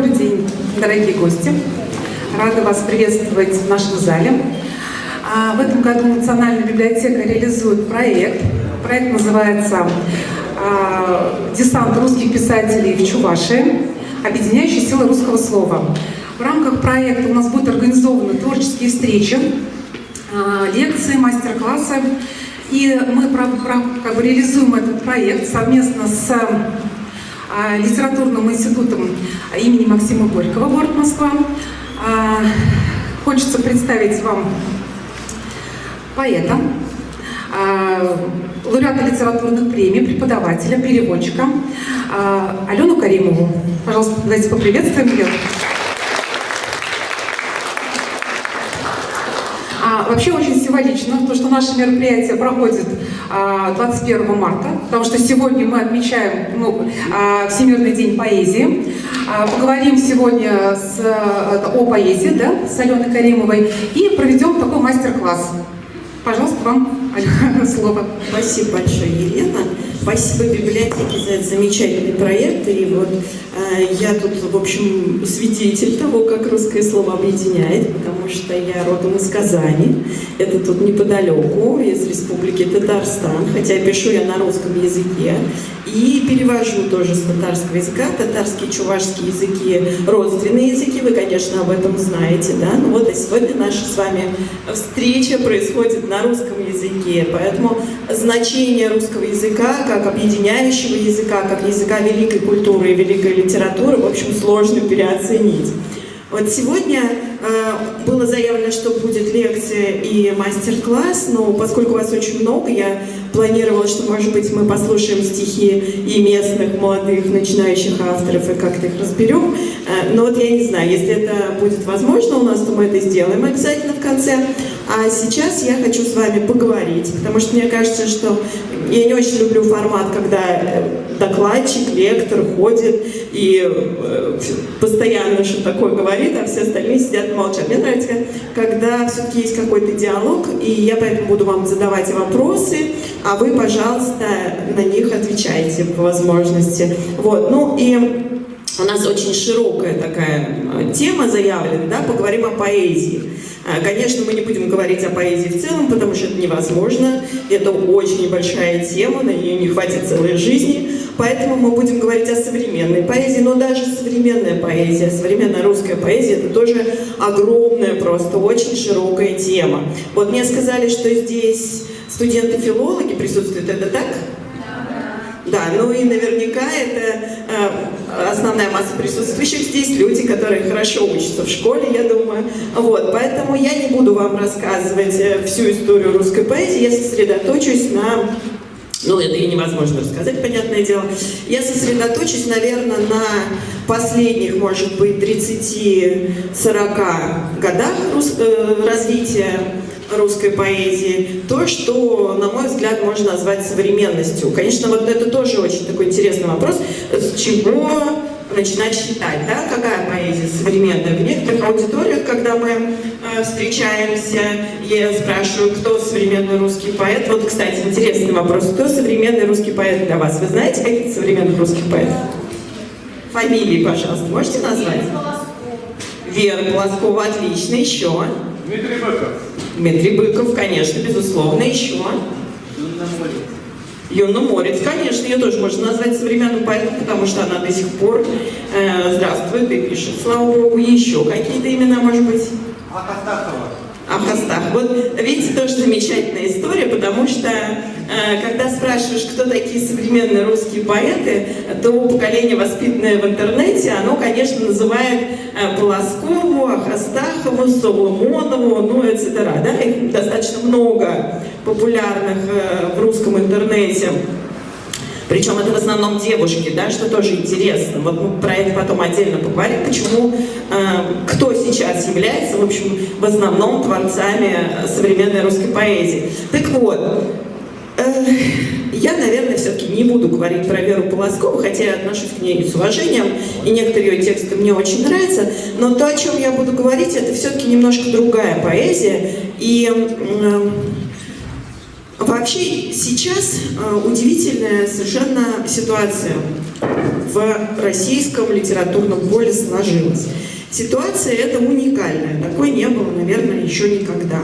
Добрый день, дорогие гости. Рада вас приветствовать в нашем зале. В этом году Национальная библиотека реализует проект. Проект называется «Десант русских писателей в Чувашии. Объединяющие силы русского слова». В рамках проекта у нас будут организованы творческие встречи, лекции, мастер-классы. И мы реализуем этот проект совместно с Литературным институтом имени Максима Горького, город Москва. Хочется представить вам поэта, лауреата литературных премий, преподавателя, переводчика Алену Каримову. Пожалуйста, давайте поприветствуем ее. Вообще очень символично то, что наше мероприятие проходит 21 марта, потому что сегодня мы отмечаем Всемирный день поэзии. Поговорим сегодня о поэзии, да, с Аленой Каримовой и проведем такой мастер-класс. Пожалуйста, вам слово. Спасибо большое, Елена. Спасибо библиотеке за этот замечательный проект. И вот я тут, в общем, свидетель того, как русское слово объединяет, потому что я родом из Казани. Это тут неподалеку, из Республики Татарстан, хотя пишу я на русском языке. И перевожу тоже с татарского языка. Татарский и чувашский языки – родственные языки, вы, конечно, об этом знаете, да? Ну вот, и сегодня наша с вами встреча происходит на русском языке, поэтому значение русского языка как объединяющего языка, как языка великой культуры и великой литературы, в общем, сложно переоценить. Вот сегодня было заявлено, что будет лекция и мастер-класс, но поскольку вас очень много, я планировала, что, может быть, мы послушаем стихи и местных молодых начинающих авторов и как-то их разберем. Но вот я не знаю, если это будет возможно у нас, то мы это сделаем обязательно в конце. А сейчас я хочу с вами поговорить, потому что мне кажется, что я не очень люблю формат, когда докладчик, лектор ходит и постоянно что-то такое говорит, а все остальные сидят молчат. Мне нравится, когда все-таки есть какой-то диалог, и я поэтому буду вам задавать вопросы, а вы, пожалуйста, на них отвечайте по возможности. Вот. Ну и у нас очень широкая такая тема заявлена, да, поговорим о поэзии. Конечно, мы не будем говорить о поэзии в целом, потому что это невозможно. Это очень небольшая тема, на нее не хватит целой жизни. Поэтому мы будем говорить о современной поэзии. Но даже современная поэзия, современная русская поэзия, это тоже огромная, просто очень широкая тема. Вот мне сказали, что здесь студенты-филологи присутствуют. Это так? Да, ну и наверняка это основная масса присутствующих здесь люди, которые хорошо учатся в школе, я думаю. Вот, поэтому я не буду вам рассказывать всю историю русской поэзии, я сосредоточусь на... Ну, это и невозможно рассказать, понятное дело. Я сосредоточусь, наверное, на последних, может быть, 30-40 годах развития русской поэзии, то, что, на мой взгляд, можно назвать современностью. Конечно, вот это тоже очень такой интересный вопрос, с чего начинать считать, да, какая поэзия современная. В некоторых аудиториях, когда мы встречаемся, я спрашиваю, кто современный русский поэт. Вот, кстати, интересный вопрос, кто современный русский поэт для вас? Вы знаете каких-то современных русских поэтов? Фамилии, пожалуйста, можете назвать? Вера Полоскова, отлично, еще. Дмитрий Быков. Дмитрий Быков, конечно, безусловно, еще. Юна Морец, конечно, ее тоже можно назвать современным поэтом, потому что она до сих пор здравствует и пишет, слава богу. Еще какие-то имена, может быть? Ахастахова. Вот видите, тоже замечательная история, потому что когда спрашиваешь, кто такие современные русские поэты, то поколение, воспитанное в интернете, оно, конечно, называет Полоскову, Ахастахову, Соломонову, ну, etc. Да? Их достаточно много популярных в русском интернете. Причем это в основном девушки, да, что тоже интересно. Вот мы про это потом отдельно поговорим, почему, кто сейчас является, в общем, в основном творцами современной русской поэзии. Так вот, я, наверное, все-таки не буду говорить про Веру Полоскову, хотя я отношусь к ней с уважением, и некоторые ее тексты мне очень нравятся, но то, о чем я буду говорить, это все-таки немножко другая поэзия, и Вообще сейчас удивительная совершенно ситуация в российском литературном поле сложилась. Ситуация эта уникальная, такой не было, наверное, еще никогда.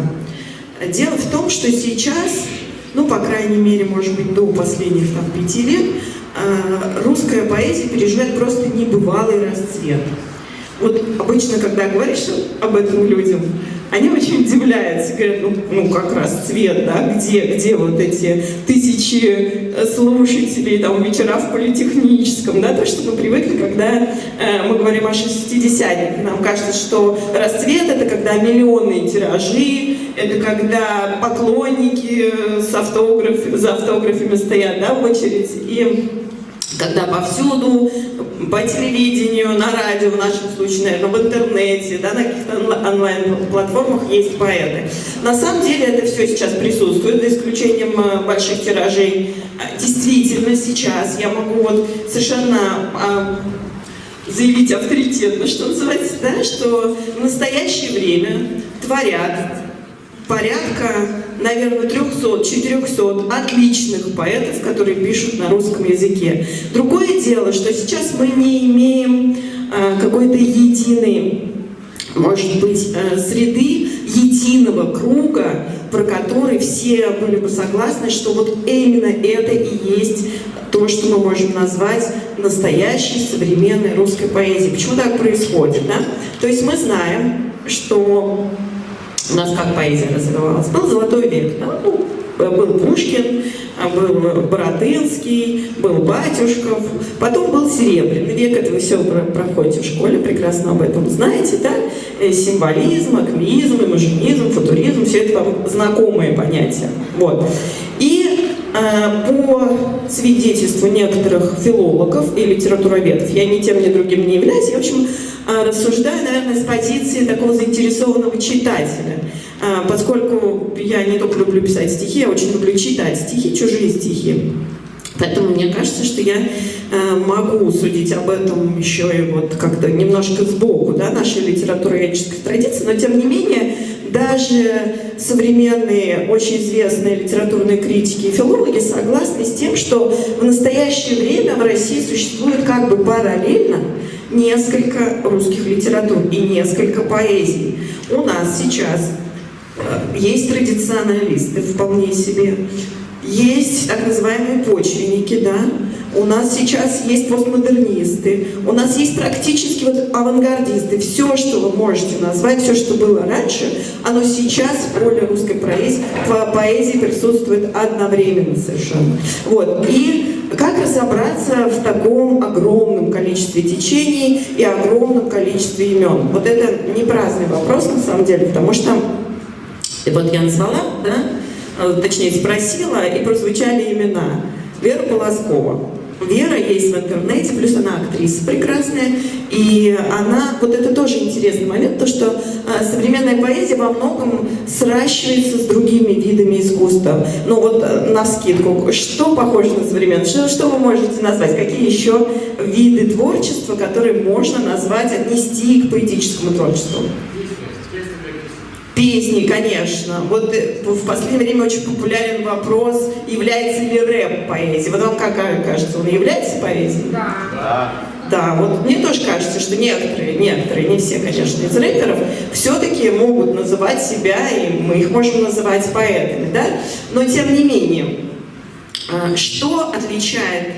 Дело в том, что сейчас, ну, по крайней мере, может быть, до последних 5 лет, русская поэзия переживает просто небывалый расцвет. Вот обычно, когда говоришь об этом людям, они очень удивляются, говорят, ну как расцвет, да, где вот эти тысячи слушателей, там, вечера в политехническом, да, то, что мы привыкли, когда мы говорим о шестидесятниках. Нам кажется, что расцвет — это когда миллионные тиражи, это когда поклонники за автографами стоят, да, в очередь, и когда повсюду, по телевидению, на радио, в нашем случае, наверное, в интернете, да, на каких-то онлайн-платформах есть поэты. На самом деле это все сейчас присутствует, за исключением больших тиражей. Действительно, сейчас я могу вот совершенно заявить авторитетно, что называется, да, что в настоящее время творят порядка, наверное, 300-400 отличных поэтов, которые пишут на русском языке. Другое дело, что сейчас мы не имеем какой-то единой, может быть, среды, единого круга, про который все были бы согласны, что вот именно это и есть то, что мы можем назвать настоящей современной русской поэзией. Почему так происходит, да? То есть мы знаем, что у нас как поэзия развивалась. Был золотой век, да? Был Пушкин, был Боротынский, был Батюшков, потом был Серебряный век, это вы все проходите в школе, прекрасно об этом знаете, да? Символизм, акмеизм, имажинизм, футуризм, все это вам знакомые понятия. Вот. И по свидетельству некоторых филологов и литературоведов, я ни тем, ни другим не являюсь, я, в общем, рассуждаю, наверное, с позиции такого заинтересованного читателя, поскольку я не только люблю писать стихи, я очень люблю читать стихи, чужие стихи. Поэтому мне кажется, что я могу судить об этом еще и вот как-то немножко сбоку, да, нашей литературоведческой традиции, но тем не менее даже современные, очень известные литературные критики и филологи согласны с тем, что в настоящее время в России существует как бы параллельно несколько русских литератур и несколько поэзий. У нас сейчас есть традиционалисты вполне себе, есть так называемые почвенники, да, у нас сейчас есть постмодернисты, у нас есть практически вот авангардисты. Все, что вы можете назвать, все, что было раньше, оно сейчас в поле русской поэзии присутствует одновременно совершенно. Вот. И как разобраться в таком огромном количестве течений и огромном количестве имен? Вот это не праздный вопрос на самом деле, потому что вот я назвала, да, точнее спросила, и прозвучали имена. Вера Полоскова. Вера есть в интернете, плюс она актриса прекрасная, и она, вот это тоже интересный момент, то, что современная поэзия во многом сращивается с другими видами искусства. Но вот навскидку, что похоже на современное, что вы можете назвать, какие еще виды творчества, которые можно назвать, отнести к поэтическому творчеству? Песни, конечно. Вот в последнее время очень популярен вопрос, является ли рэп поэзией. Вот вам как кажется, он является поэзией? Да. Да, вот мне тоже кажется, что некоторые, не все, конечно, из рэперов, все-таки могут называть себя, и мы их можем называть поэтами, да? Но тем не менее, что отличает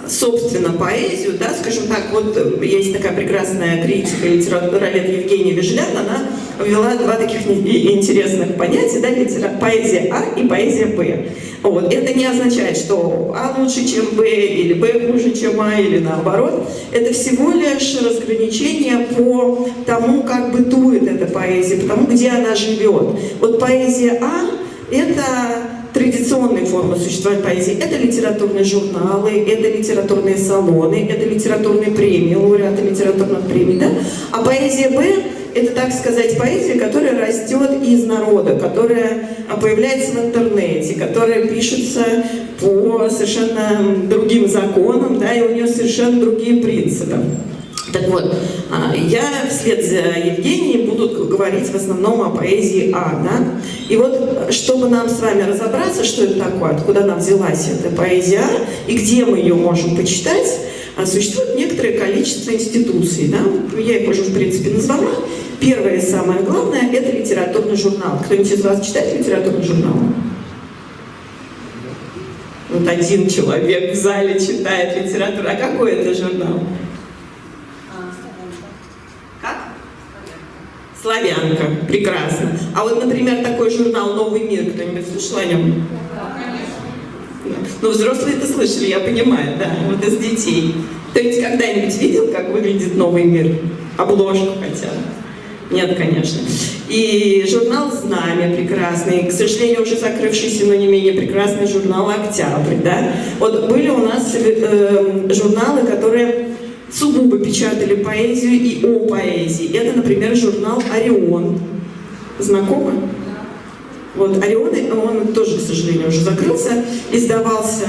собственно поэзию, да, скажем так, вот есть такая прекрасная критика литературовед Евгения Вежлян, она ввела два таких интересных понятия, да, поэзия А и поэзия Б. Вот. Это не означает, что А лучше, чем Б, или Б хуже, чем А, или наоборот. Это всего лишь разграничение по тому, как бытует эта поэзия, по тому, где она живет. Вот поэзия А — это традиционные формы существования поэзии. Это литературные журналы, это литературные салоны, это литературные премии, лауреаты литературных премий, да? А поэзия Б — это, так сказать, поэзия, которая растет из народа, которая появляется в интернете, которая пишется по совершенно другим законам, да, и у нее совершенно другие принципы. Так вот, я вслед за Евгенией буду говорить в основном о поэзии А, да? И вот, чтобы нам с вами разобраться, что это такое, откуда она взялась, эта поэзия А, и где мы ее можем почитать, существует некоторое количество институций, да? Я их уже, в принципе, назвала. Первое и самое главное – это литературный журнал. Кто-нибудь из вас читает литературный журнал? Вот один человек в зале читает литературу. А какой это журнал? Как? «Славянка». Прекрасно. А вот, например, такой журнал «Новый мир». Кто-нибудь слышал о нем? Ну, взрослые это слышали, я понимаю, да, вот из детей. Кто-нибудь когда-нибудь видел, как выглядит «Новый мир»? Обложку хотя бы? Нет, конечно. И журнал «Знамя» прекрасный, к сожалению, уже закрывшийся, но не менее прекрасный журнал «Октябрь», да? Вот были у нас журналы, которые сугубо печатали поэзию и о поэзии. Это, например, журнал «Орион». Знакомы? Вот «Орион», он тоже, к сожалению, уже закрылся, издавался,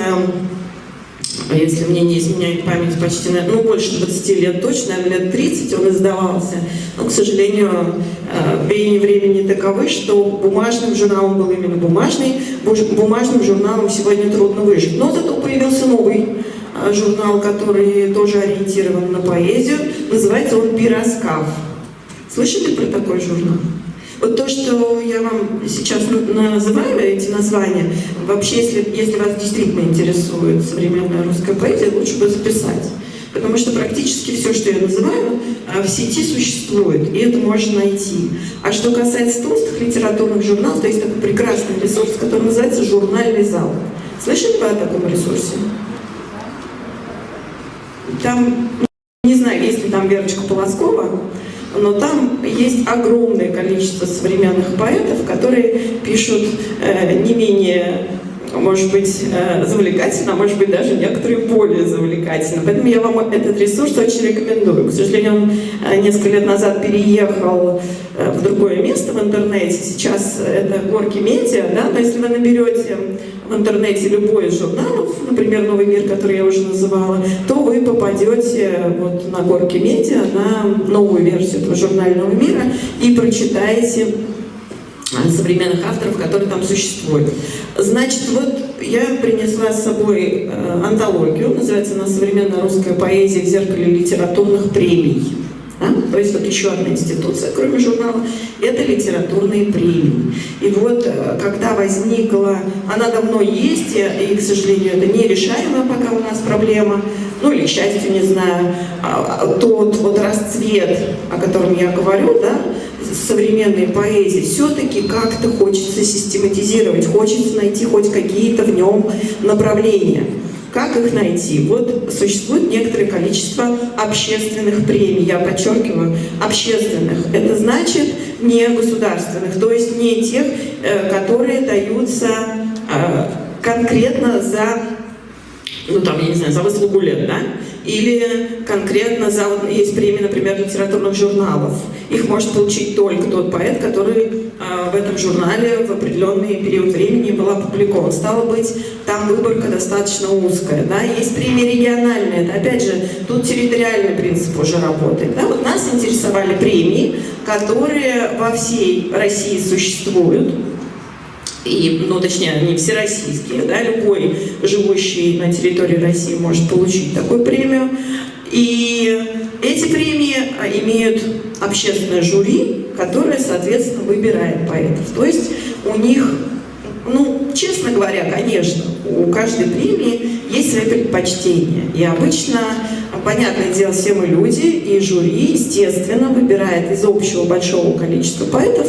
если мне не изменяет память, почти, ну, больше 20 лет точно, наверное, лет 30 он издавался. Но, к сожалению, веяния времени таковы, что бумажным журналом был именно бумажный, бумажным журналом сегодня трудно выжить. Но зато появился новый журнал, который тоже ориентирован на поэзию, называется он «Пироскав». Слышали про такой журнал? Вот то, что я вам сейчас называю, эти названия, вообще, если вас действительно интересует современная русская поэзия, лучше бы записать. Потому что практически все, что я называю, в сети существует, и это можно найти. А что касается толстых литературных журналов, то есть такой прекрасный ресурс, который называется «Журнальный зал». Слышали вы о таком ресурсе? Там, не знаю, есть ли там Верочка Полоскова, но там есть огромное количество современных поэтов, которые пишут не менее, может быть, завлекательно, а может быть, даже некоторые более завлекательно. Поэтому я вам этот ресурс очень рекомендую. К сожалению, он несколько лет назад переехал в другое место в интернете. Сейчас это Горки Медиа, да? Но если вы наберете в интернете любой из журналов, например, «Новый мир», который я уже называла, то вы попадете вот на Горки Медиа, на новую версию этого журнального мира и прочитаете современных авторов, которые там существуют. Значит, вот я принесла с собой антологию, называется она «Современная русская поэзия в зеркале литературных премий». Да? То есть вот еще одна институция, кроме журнала, это литературные премии. И вот когда возникла, она давно есть, и, к сожалению, это нерешаемая пока у нас проблема, ну или, к счастью, не знаю, тот вот расцвет, о котором я говорю, да, современной поэзии, все-таки как-то хочется систематизировать, хочется найти хоть какие-то в нем направления. Как их найти? Вот существует некоторое количество общественных премий, я подчеркиваю, общественных. Это значит не государственных, то есть не тех, которые даются конкретно за, ну там, я не знаю, за выслугу лет, да? Или конкретно за, вот есть премии, например, литературных журналов. Их может получить только тот поэт, который в этом журнале в определенный период времени был опубликован. Стало быть, там выборка достаточно узкая. Да? Есть премии региональные. Это, опять же, тут территориальный принцип уже работает. Да? Вот нас интересовали премии, которые во всей России существуют. И, ну, точнее, они всероссийские, да, любой живущий на территории России может получить такую премию. И эти премии имеют общественное жюри, которое, соответственно, выбирает поэтов. То есть у них, ну, честно говоря, конечно, у каждой премии есть свои предпочтения. И обычно, понятное дело, все мы люди, и жюри, естественно, выбирает из общего большого количества поэтов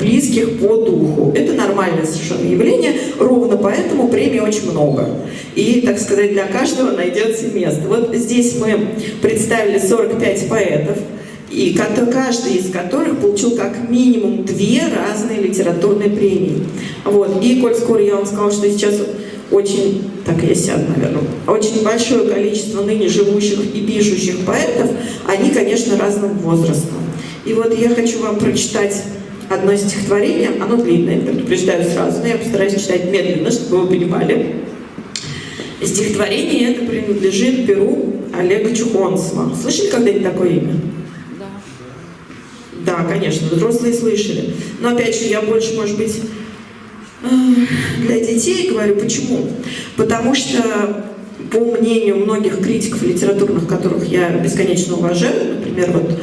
близких по духу. Это нормальное совершенно явление, ровно поэтому премий очень много. И, так сказать, для каждого найдется место. Вот здесь мы представили 45 поэтов, и каждый из которых получил как минимум 2 разные литературные премии. Вот. И, коль скоро я вам сказала, что сейчас очень, так я сяду, наверное, очень большое количество ныне живущих и пишущих поэтов, они, конечно, разного возраста. И вот я хочу вам прочитать одно стихотворение, оно длинное, предупреждаю сразу, но я постараюсь читать медленно, чтобы вы понимали. Стихотворение это принадлежит перу Олега Чухонцева. Слышали когда-нибудь такое имя? Да, конечно, взрослые слышали. Но опять же, я больше, может быть, для детей говорю. Почему? Потому что, по мнению многих критиков литературных, которых я бесконечно уважаю, например, вот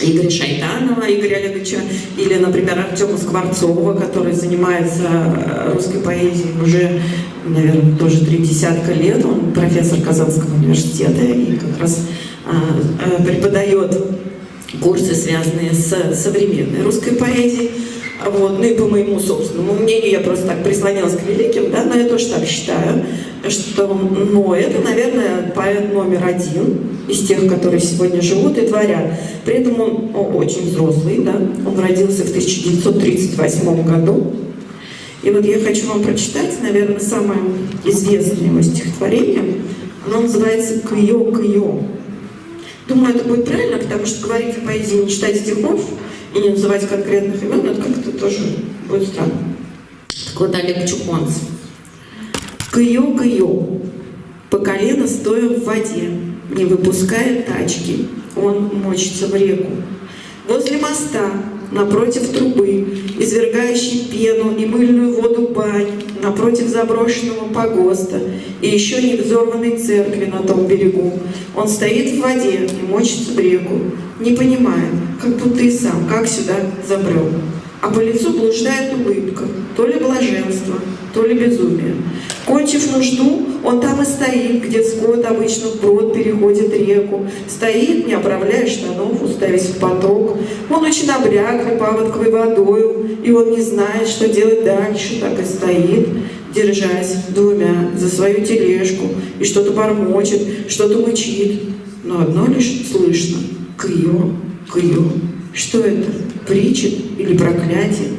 Игоря Шайтанова, Игоря Олеговича, или, например, Артема Скворцова, который занимается русской поэзией уже, наверное, тоже 30 лет. Он профессор Казанского университета и как раз преподает курсы, связанные с современной русской поэзией. Вот. Ну и по моему собственному мнению, я просто так прислонялась к великим, да, но я тоже так считаю, что это, наверное, поэт номер один из тех, которые сегодня живут и творят. При этом он очень взрослый, да, он родился в 1938 году. И вот я хочу вам прочитать, наверное, самое известное его стихотворение. Оно называется «Кыё-кыё». Думаю, это будет правильно, потому что говорить о поэзии, не читать стихов и не называть конкретных имен, это как-то тоже будет странно. Так вот, Олег Чухонцев. Кыё-кыё, по колено стоя в воде, не выпуская тачки, он мочится в реку. Возле моста, напротив трубы, извергающей пену и мыльную воду бань, напротив заброшенного погоста и еще не взорванной церкви на том берегу, он стоит в воде и мочится в реку, не понимая, как будто и сам, как сюда забрел. А по лицу блуждает улыбка, то ли блаженство, то ли безумие. Кончив нужду, он там и стоит, где скот обычно вброд переходит реку. Стоит, не оправляя штанов, уставясь в поток. Он очень обряклый паводковой водою, и он не знает, что делать дальше, так и стоит, держась двумя за свою тележку, и что-то бормочет, что-то мычит. Но одно лишь слышно — кыё, кыё. Что это? Притчит или проклятие?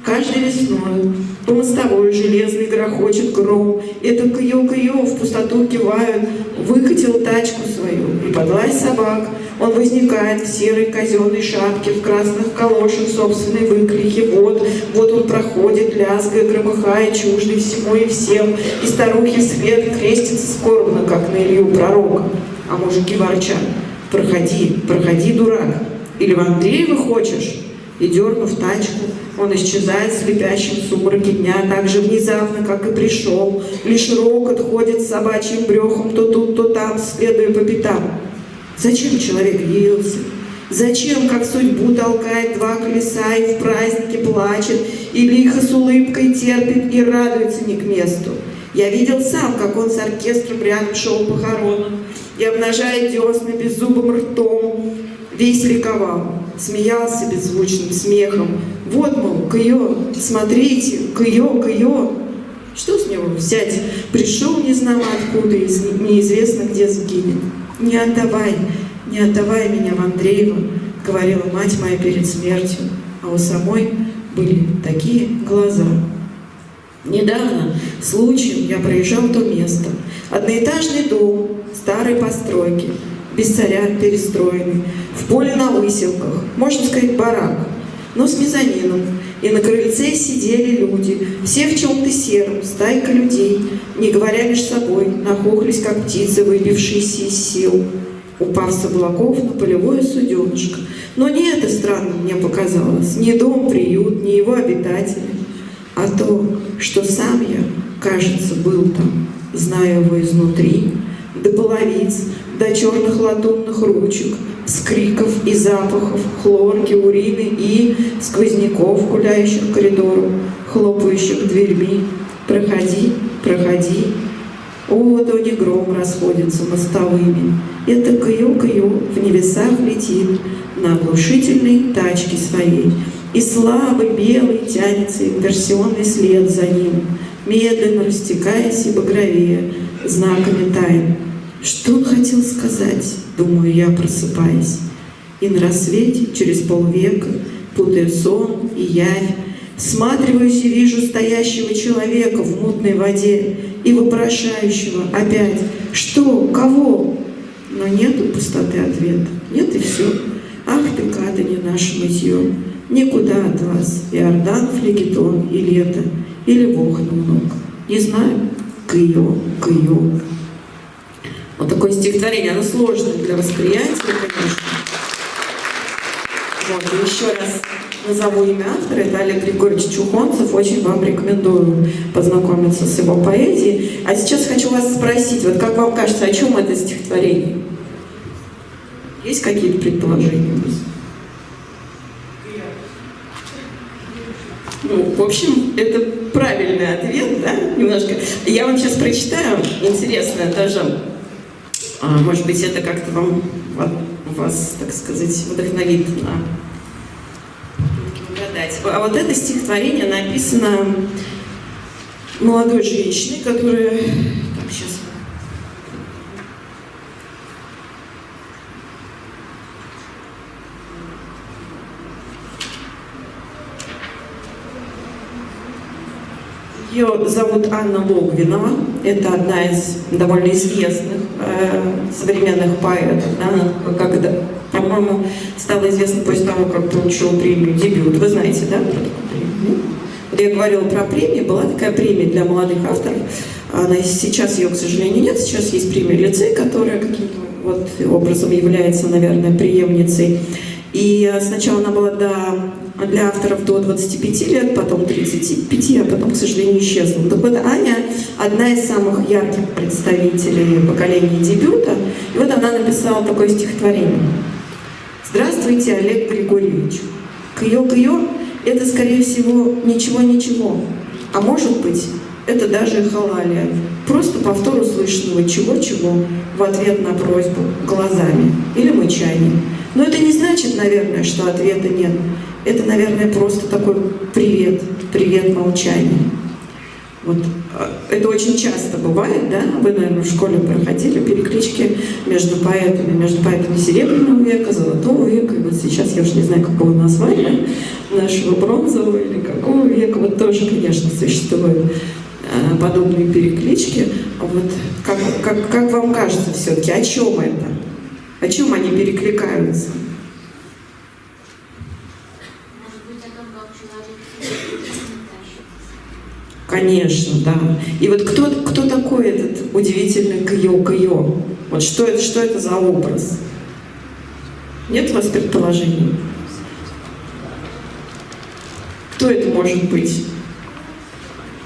Каждой весной по мостовой железный грохочет гром. Это кыё-кыё в пустоту кивают. Выкатил тачку свою, и под лай собак он возникает в серой казенной шапке, в красных калошах собственной выклики. Вот он проходит, лязгая, громыхая, чуждый всему и всем. И старухи вслед крестятся скорбно, как на Илью пророка. А мужики ворчат: проходи, проходи, дурак. Или в Андреева хочешь? И, дернув тачку, он исчезает в слепящем сумраке дня так же внезапно, как и пришел. Лишь рокот ходит с собачьим брехом то тут, то там, следуя по пятам. Зачем человек явился? Зачем, как судьбу толкает два колеса и в празднике плачет, и лихо с улыбкой терпит и радуется не к месту? Я видел сам, как он с оркестром рядом шел похоронам, и, обнажая десны беззубым ртом, весь ликовал, смеялся беззвучным смехом. Вот, мол, кыё, смотрите, кыё, кыё. Что с него взять? Пришел незнамо откуда и неизвестно где сгинет. Не отдавай меня в Андреева, говорила мать моя перед смертью, а у самой были такие глаза. Недавно, случаем, я проезжал то место. Одноэтажный дом старой постройки, без царя перестроенный, в поле на выселках, можно сказать, барак, но с мезонином. И на крыльце сидели люди, все в чем-то сером, стайка людей, не говоря между собой, нахохлись, как птицы, выбившиеся из сил, упав с облаков на полевое суденышко. Но не это странно мне показалось, не дом-приют, не его обитатели, а то, что сам я, кажется, был там, знаю его изнутри, до половиц, до черных латунных ручек, вскриков и запахов, хлорки, урины и сквозняков, гуляющих по коридору, хлопающих дверьми. Проходи, проходи. О, то не гром расходится мостовыми. Это кыё-кыё в небесах летит на оглушительной тачке своей. И слабый белый тянется инверсионный след за ним, медленно растекаясь и багровея знаками тайн. Что он хотел сказать, думаю я, просыпаясь. И на рассвете, через полвека, путая сон и явь, всматриваюсь и вижу стоящего человека в мутной воде и вопрошающего опять: что, кого? Но нету пустоты ответа, нет и все. Ах ты, Катани, наше мытье, никуда от вас, Иордан, флегетон и лето, или Бог намного, не знаю. Кыё, кыё. Вот такое стихотворение, оно сложное для восприятия, конечно. Вот, и еще раз назову имя автора, это Олег Григорьевич Чухонцев, очень вам рекомендую познакомиться с его поэзией. А сейчас хочу вас спросить, вот как вам кажется, о чем это стихотворение? Есть какие-то предположения у вас? Ну, в общем, это правильный ответ, да, немножко. Я вам сейчас прочитаю, интересное даже, может быть, это как-то вас, так сказать, вдохновит на угадать. А вот это стихотворение написано молодой женщиной, которая... Так, сейчас... Ее зовут Анна Логвинова. Это одна из довольно известных современных поэтов. Да? Она, когда, по-моему, стала известна после того, как получила премию «Дебют». Вы знаете, да, про такую премию? Вот я говорила про премию. Была такая премия для молодых авторов. Она, сейчас ее, к сожалению, нет. Сейчас есть премия «Лицей», которая каким-то вот образом является, наверное, преемницей. И сначала она была для авторов до 25 лет, потом 35, а потом, к сожалению, исчезла. Так вот, Аня одна из самых ярких представителей поколения дебюта. И вот она написала такое стихотворение. «Здравствуйте, Олег Григорьевич. Кыё-кыё – это, скорее всего, ничего-ничего. А может быть, это даже халалия. Просто повтор услышанного чего-чего в ответ на просьбу глазами или мычанием. Но это не значит, наверное, что ответа нет. Это, наверное, просто такой привет, привет молчания». Вот. Это очень часто бывает, да? Вы, наверное, в школе проходили переклички между поэтами Серебряного века, Золотого века, и вот сейчас я уже не знаю, какого названия, нашего Бронзового или какого века, вот тоже, конечно, существуют подобные переклички. Вот. Как вам кажется все-таки, о чем это? О чем они перекликаются? Конечно, да. И вот кто такой этот удивительный Кыё-кыё? Вот что это за образ? Нет у вас предположений? Кто это может быть?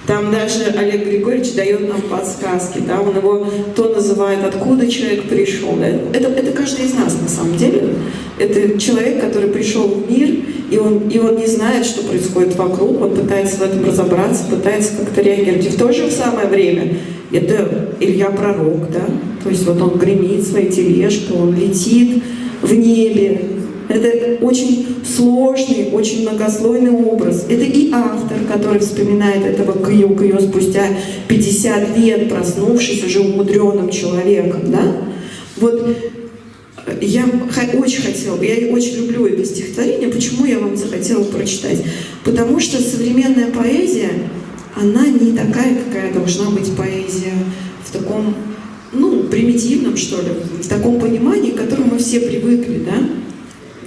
Там даже Олег Григорьевич дает нам подсказки, да? Он его то называет, откуда человек пришел. Да? Это каждый из нас на самом деле. Это человек, который пришел в мир, и он не знает, что происходит вокруг, он пытается в этом разобраться, пытается как-то реагировать. И в то же самое время это Илья Пророк, да? То есть вот он гремит своей тележкой, он летит в небе. Это очень сложный, очень многослойный образ. Это и автор, который вспоминает этого Кыё-кыё спустя 50 лет, проснувшись уже умудренным человеком. Да? Вот я очень хотела, я очень люблю это стихотворение. Почему я вам захотела прочитать? Потому что современная поэзия, она не такая, какая должна быть поэзия в таком, примитивном, что ли, в таком понимании, к которому мы все привыкли, да?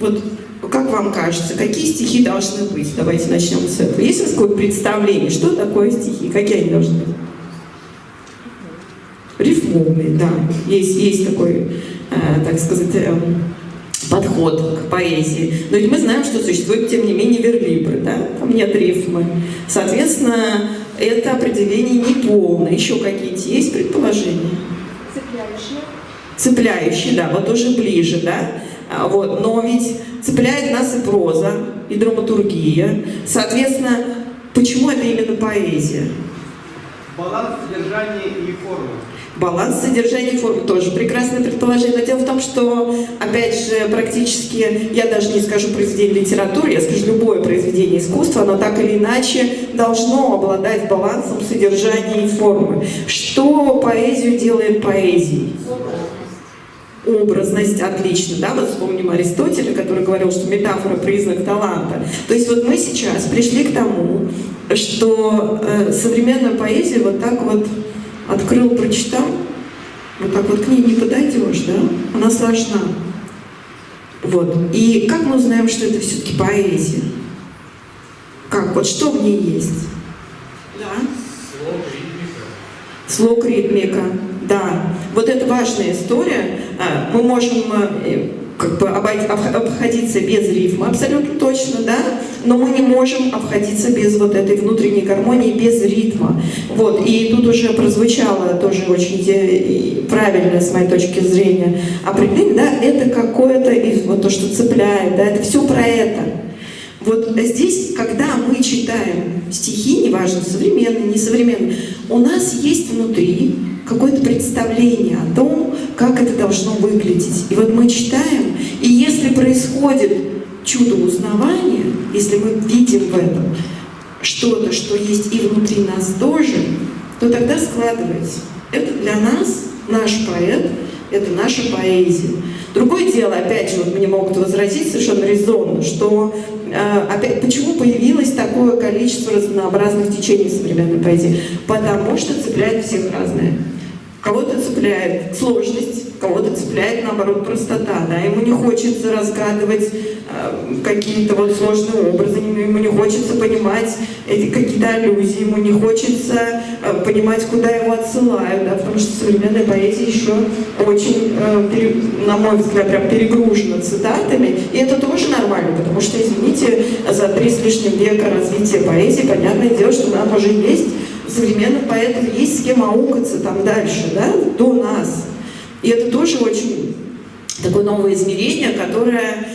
Вот как вам кажется, какие стихи должны быть? Давайте начнем с этого. Есть у вас какое-то представление, что такое стихи? Какие они должны быть? Рифмованные, да. Есть такой, так сказать, подход к поэзии. Но ведь мы знаем, что существуют, тем не менее, верлибры, да? Там нет рифмы. Соответственно, это определение неполное. Еще какие-то есть предположения? Цепляющие, да, вот уже ближе, да? Вот. Но ведь цепляет нас и проза, и драматургия. Соответственно, почему это именно поэзия? Баланс содержания и формы. Баланс содержания и формы тоже прекрасное предположение. Но дело в том, что, опять же, практически, я даже не скажу произведение литературы, я скажу любое произведение искусства, оно так или иначе должно обладать балансом содержания и формы. Что поэзию делает поэзией? Образность, отлично, да, вот вспомним Аристотеля, который говорил, что метафора – признак таланта. То есть вот мы сейчас пришли к тому, что современная поэзия вот так вот открыл, прочитал, вот так вот к ней не подойдешь, да, она сложна. Вот, и как мы узнаем, что это все-таки поэзия? Как, вот что в ней есть? Да? слог, ритмика. Да, вот это важная история. Мы можем как бы обходиться без рифма, абсолютно точно, да, но мы не можем обходиться без вот этой внутренней гармонии, без ритма. Вот, и тут уже прозвучало тоже очень правильно, с моей точки зрения, определение, да, это какое-то, вот то, что цепляет, да, это все про это. Вот здесь, когда мы читаем стихи, неважно, современные, несовременные, у нас есть внутри какое-то представление о том, как это должно выглядеть. И вот мы читаем, и если происходит чудо узнавания, если мы видим в этом что-то, что есть и внутри нас тоже, то тогда складывается. Это для нас наш поэт, это наша поэзия. Другое дело, опять же, вот мне могут возразить совершенно резонно, что опять, почему появилось такое количество разнообразных течений современной поэзии? Потому что цепляет всех разное. Кого-то цепляет сложность, кого-то цепляет, наоборот, простота. Да? Ему не хочется разгадывать какие-то вот сложные образы, ему не хочется понимать эти какие-то аллюзии, ему не хочется понимать, куда его отсылают, да? Потому что современная поэзия еще очень, на мой взгляд, прям перегружена цитатами. И это тоже нормально, потому что, извините, за 3 с лишним века развития поэзии, понятное дело, что нам уже есть современных поэтов, есть с кем аукаться там дальше, да, до нас. И это тоже очень такое новое измерение, которое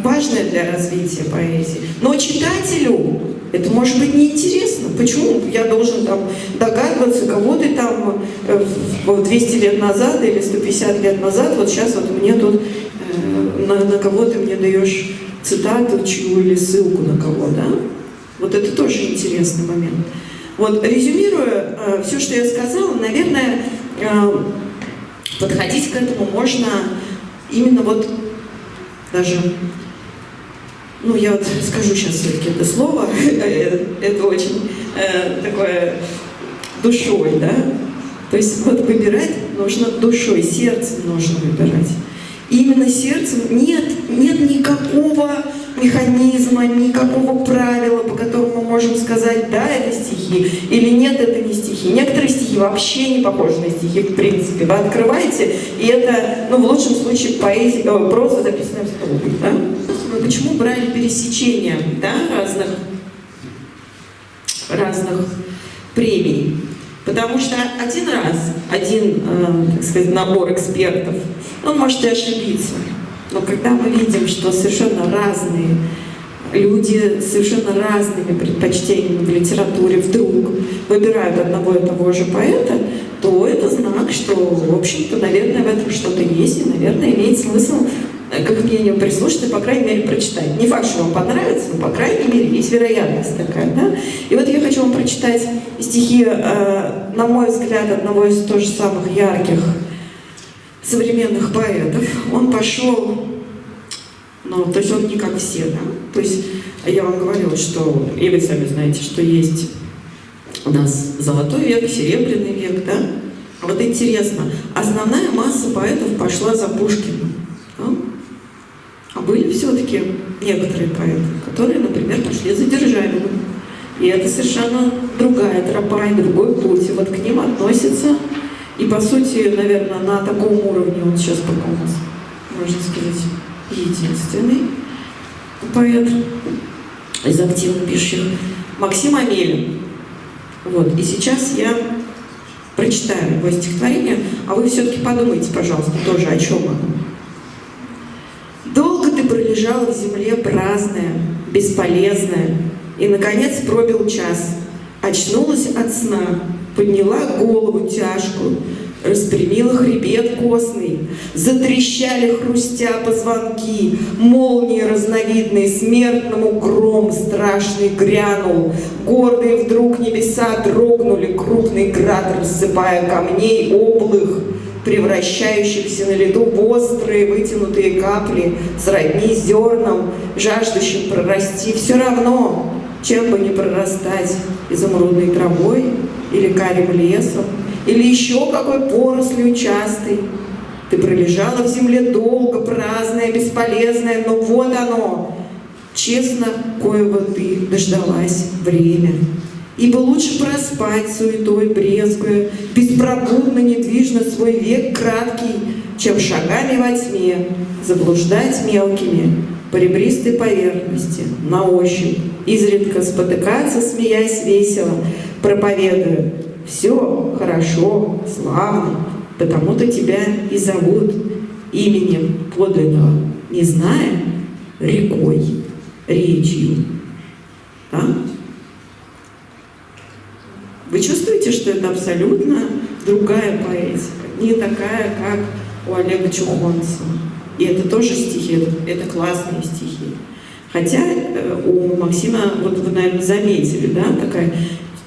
важное для развития поэзии. Но читателю это может быть неинтересно. Почему я должен там догадываться, кого ты там 200 лет назад или 150 лет назад, вот сейчас вот мне тут на кого ты мне даешь цитату чью или ссылку на кого, да? Вот это тоже интересный момент. Вот, резюмируя все, что я сказала, наверное, подходить к этому можно именно вот даже, ну я вот скажу сейчас все-таки это слово, это очень такое душой, да? То есть вот выбирать нужно душой, сердцем нужно выбирать. И именно сердцем нет никакого механизма, никакого правила, по которому мы можем сказать, да, это стихи, или нет, это не стихи. Некоторые стихи вообще не похожи на стихи, в принципе. Вы открываете, и это, ну, в лучшем случае, проза, записанная в столбик, да? Мы почему брали пересечения, да, разных премий? Потому что один так сказать, набор экспертов, он может и ошибиться. Но когда мы видим, что совершенно разные люди с совершенно разными предпочтениями в литературе вдруг выбирают одного и того же поэта, то это знак, что, в общем-то, наверное, в этом что-то есть, и, наверное, имеет смысл к их мнению прислушаться и, по крайней мере, прочитать. Не факт, что вам понравится, но, по крайней мере, есть вероятность такая, да? И вот я хочу вам прочитать стихи, на мой взгляд, одного из тоже самых ярких современных поэтов. Он пошел, ну, то есть он не как все, да? То есть я вам говорила, что, и вы сами знаете, что есть у нас золотой век, серебряный век, да? Вот интересно, основная масса поэтов пошла за Пушкиным. Да? А были все-таки некоторые поэты, которые, например, пошли за Державиным. И это совершенно другая тропа и другой путь. И вот к ним относится, и по сути, наверное, на таком уровне он сейчас пока у нас, можно сказать, единственный поэт из активно пишущих, Максим Амелин. Вот. И сейчас я прочитаю его стихотворение, а вы все-таки подумайте, пожалуйста, тоже, о чем оно. Долго ты пролежала в земле праздная, бесполезная, и, наконец, пробил час. Очнулась от сна, подняла голову тяжкую, распрямила хребет костный, затрещали, хрустя позвонки, молнии разновидные, смертному гром страшный грянул, гордые вдруг небеса дрогнули, крупный град рассыпая камней облых, превращающихся на лету в острые вытянутые капли, сродни зернам, жаждущим прорасти, все равно, чем бы ни прорастать, изумрудной травой или карим лесом, или еще какой порослью частой. Ты пролежала в земле долго, праздная, бесполезная, но вот оно, честно, коего ты дождалась время. Ибо лучше проспать суетой брезгуя, беспробудно, недвижно свой век краткий, чем шагами во тьме заблуждать мелкими по ребристой поверхности, на ощупь, изредка спотыкаться, смеясь весело, проповедуя: все хорошо, славно, потому-то тебя и зовут именем подлинного, не зная, рекой, речью. Да? Вы чувствуете, что это абсолютно другая поэзия, не такая, как у Олега Чухонцева. И это тоже стихи, это классные стихи. Хотя у Максима, вот вы, наверное, заметили, да, такая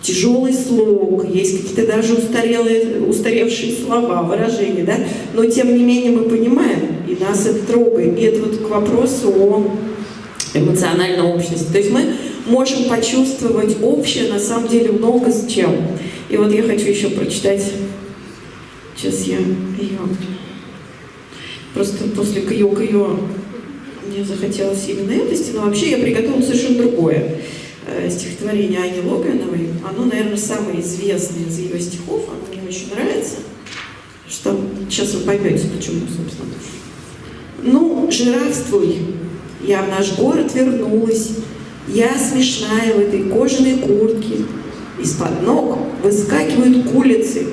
тяжелый слог, есть какие-то даже устаревшие слова, выражения, да, но тем не менее мы понимаем, и нас это трогает. И это вот к вопросу о эмоциональной общности. То есть мы можем почувствовать общее, на самом деле, много с чем. И вот я хочу еще прочитать, сейчас я ее, просто после Кайо-Кайо мне захотелось именно этой стены, но вообще я приготовила совершенно другое стихотворение Ани Логановой. Оно, наверное, самое известное из ее стихов, оно мне очень нравится, что сейчас вы поймете, почему, собственно. Ну, жирафствуй, я в наш город вернулась, я смешная в этой кожаной куртке, из-под ног выскакивают курицы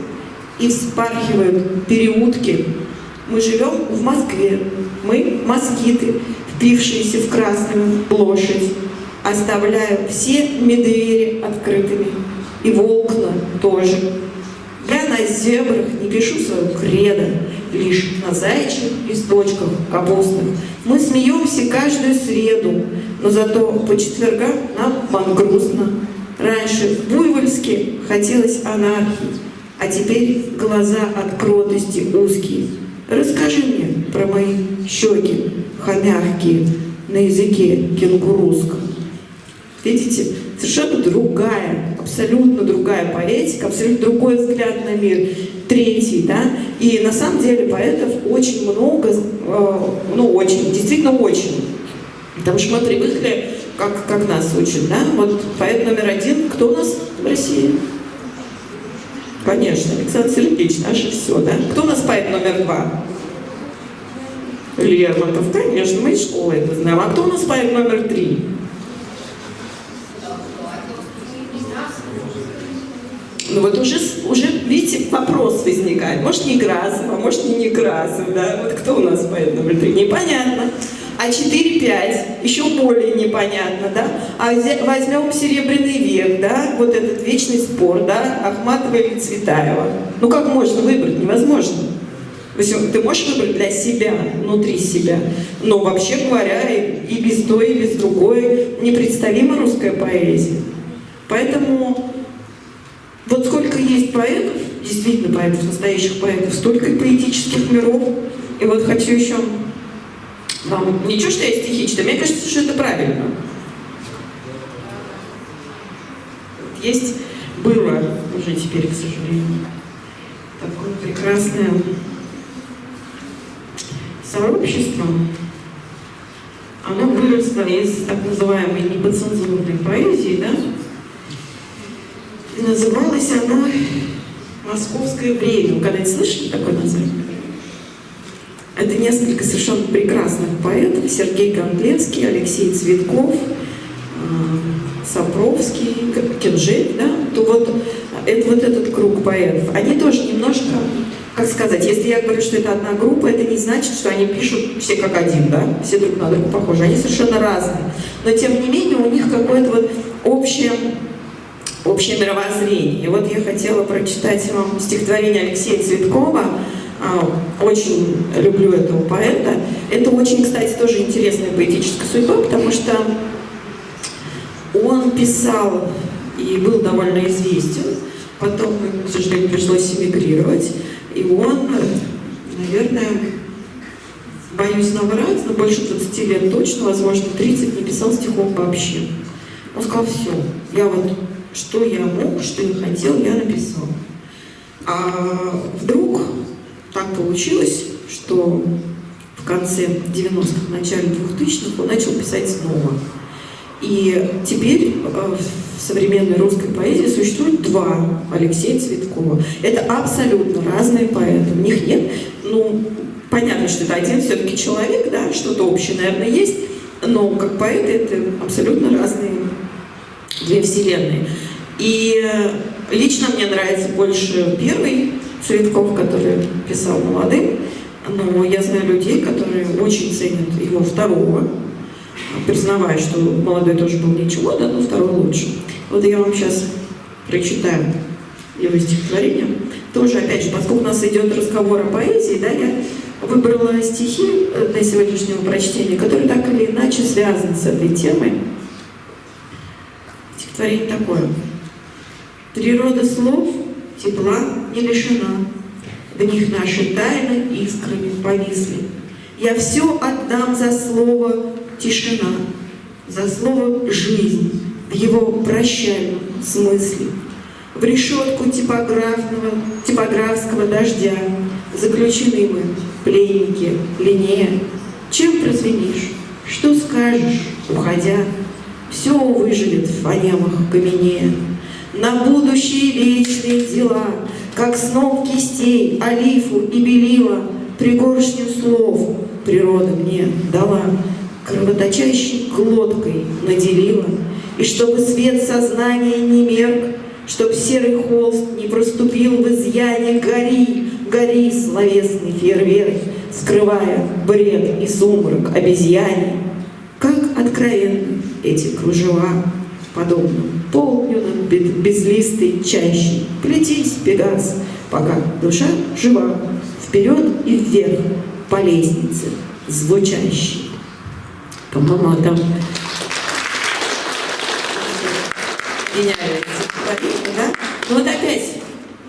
и вспархивают переутки. Мы живем в Москве, мы москиты, впившиеся в красную лошадь. Оставляю все двери открытыми, и в окна тоже. Я на зебрах не пишу свою кредо, лишь на заячьих листочках капустных. Мы смеемся каждую среду, но зато по четвергам нам грустно. Раньше в Буйвольске хотелось анархии, а теперь глаза от кротости узкие. Расскажи мне про мои щеки хомягкие на языке кенгурусском. Видите, совершенно другая, абсолютно другая поэтика, абсолютно другой взгляд на мир, третий, да, и на самом деле поэтов очень много, ну очень, действительно очень, потому что мы привыкли, как нас учат, да, вот поэт номер один, кто у нас в России? Конечно, Александр Сергеевич, наше все, да. Кто у нас поэт номер два? Лермонтов, конечно, мы из школы это знаем. А кто у нас поэт номер три? Ну вот уже, видите, вопрос возникает. Может, Некрасов, а может, не Некрасов, да? Вот кто у нас поэт номер 3? Непонятно. А 4-5 еще более непонятно, да? А возьмем Серебряный век, да? Вот этот вечный спор, да? Ахматова или Цветаева. Ну как можно выбрать? Невозможно. Ты можешь выбрать для себя, внутри себя. Но вообще говоря, и без той, и без другой непредставима русская поэзия. Поэтому вот сколько есть поэтов, действительно поэтов, настоящих поэтов, столько и поэтических миров. И вот хочу еще вам... Ничего, что я стихи читаю, мне кажется, что это правильно. Есть, было уже теперь, к сожалению, такое прекрасное сообщество. Оно выросло из так называемой непоцензурной поэзии, да? И называлось оно «Московское время». Вы когда-нибудь слышали такое название? Это несколько совершенно прекрасных поэтов. Сергей Гондлевский, Алексей Цветков, Сапровский, Кенжель, да? То вот, это вот этот круг поэтов. Они тоже немножко, как сказать, если я говорю, что это одна группа, это не значит, что они пишут все как один, да? Все друг на друга похожи. Они совершенно разные. Но тем не менее у них какое-то вот общее мировоззрение. И вот я хотела прочитать вам стихотворение Алексея Цветкова. Очень люблю этого поэта. Это очень, кстати, тоже интересная поэтическая судьба, потому что он писал и был довольно известен. Потом ему, к сожалению, пришлось эмигрировать. И он, наверное, боюсь наврать, но больше 20 лет точно, возможно, 30, не писал стихов вообще. Он сказал: все, я вот что я мог, что я хотел, я написал. А вдруг так получилось, что в конце 90-х, начале 2000-х он начал писать снова. И теперь в в современной русской поэзии существует два Алексея Цветкова. Это абсолютно разные поэты. У них нет, ну, понятно, что это один все-таки человек, да, что-то общее, наверное, есть, но как поэты это абсолютно разные две вселенные. И лично мне нравится больше первый Цветков, который писал молодым, но я знаю людей, которые очень ценят его второго, признавая, что молодой тоже был ничего, да, но второй лучше. Вот я вам сейчас прочитаю его стихотворение. Тоже, опять же, поскольку у нас идет разговор о поэзии, да, я выбрала стихи для сегодняшнего прочтения, которые так или иначе связаны с этой темой. Стихотворение такое. Природа слов тепла не лишена, в них наши тайны искрами повисли. Я все отдам за слово тишина, за слово жизнь в его прощальном смысле. В решетку типографского дождя заключены мы, пленники, линея. Чем прозвенишь, что скажешь, уходя, все выживет в фонемах каменея. На будущие вечные дела, как сноп кистей, олифу и белила, пригоршню слов природа мне дала, кровоточащей глоткой наделила. И чтобы свет сознания не мерк, чтоб серый холст не проступил в изъяне, гори, гори, словесный фейерверк, скрывая бред и сумрак обезьяне. Как откровенны эти кружева, подобно полдню над безлистой чащей. Плетись, Пегас, пока душа жива, вперед и вверх по лестнице звучащей. По-моему, там меняется стихотворение, да? Но вот опять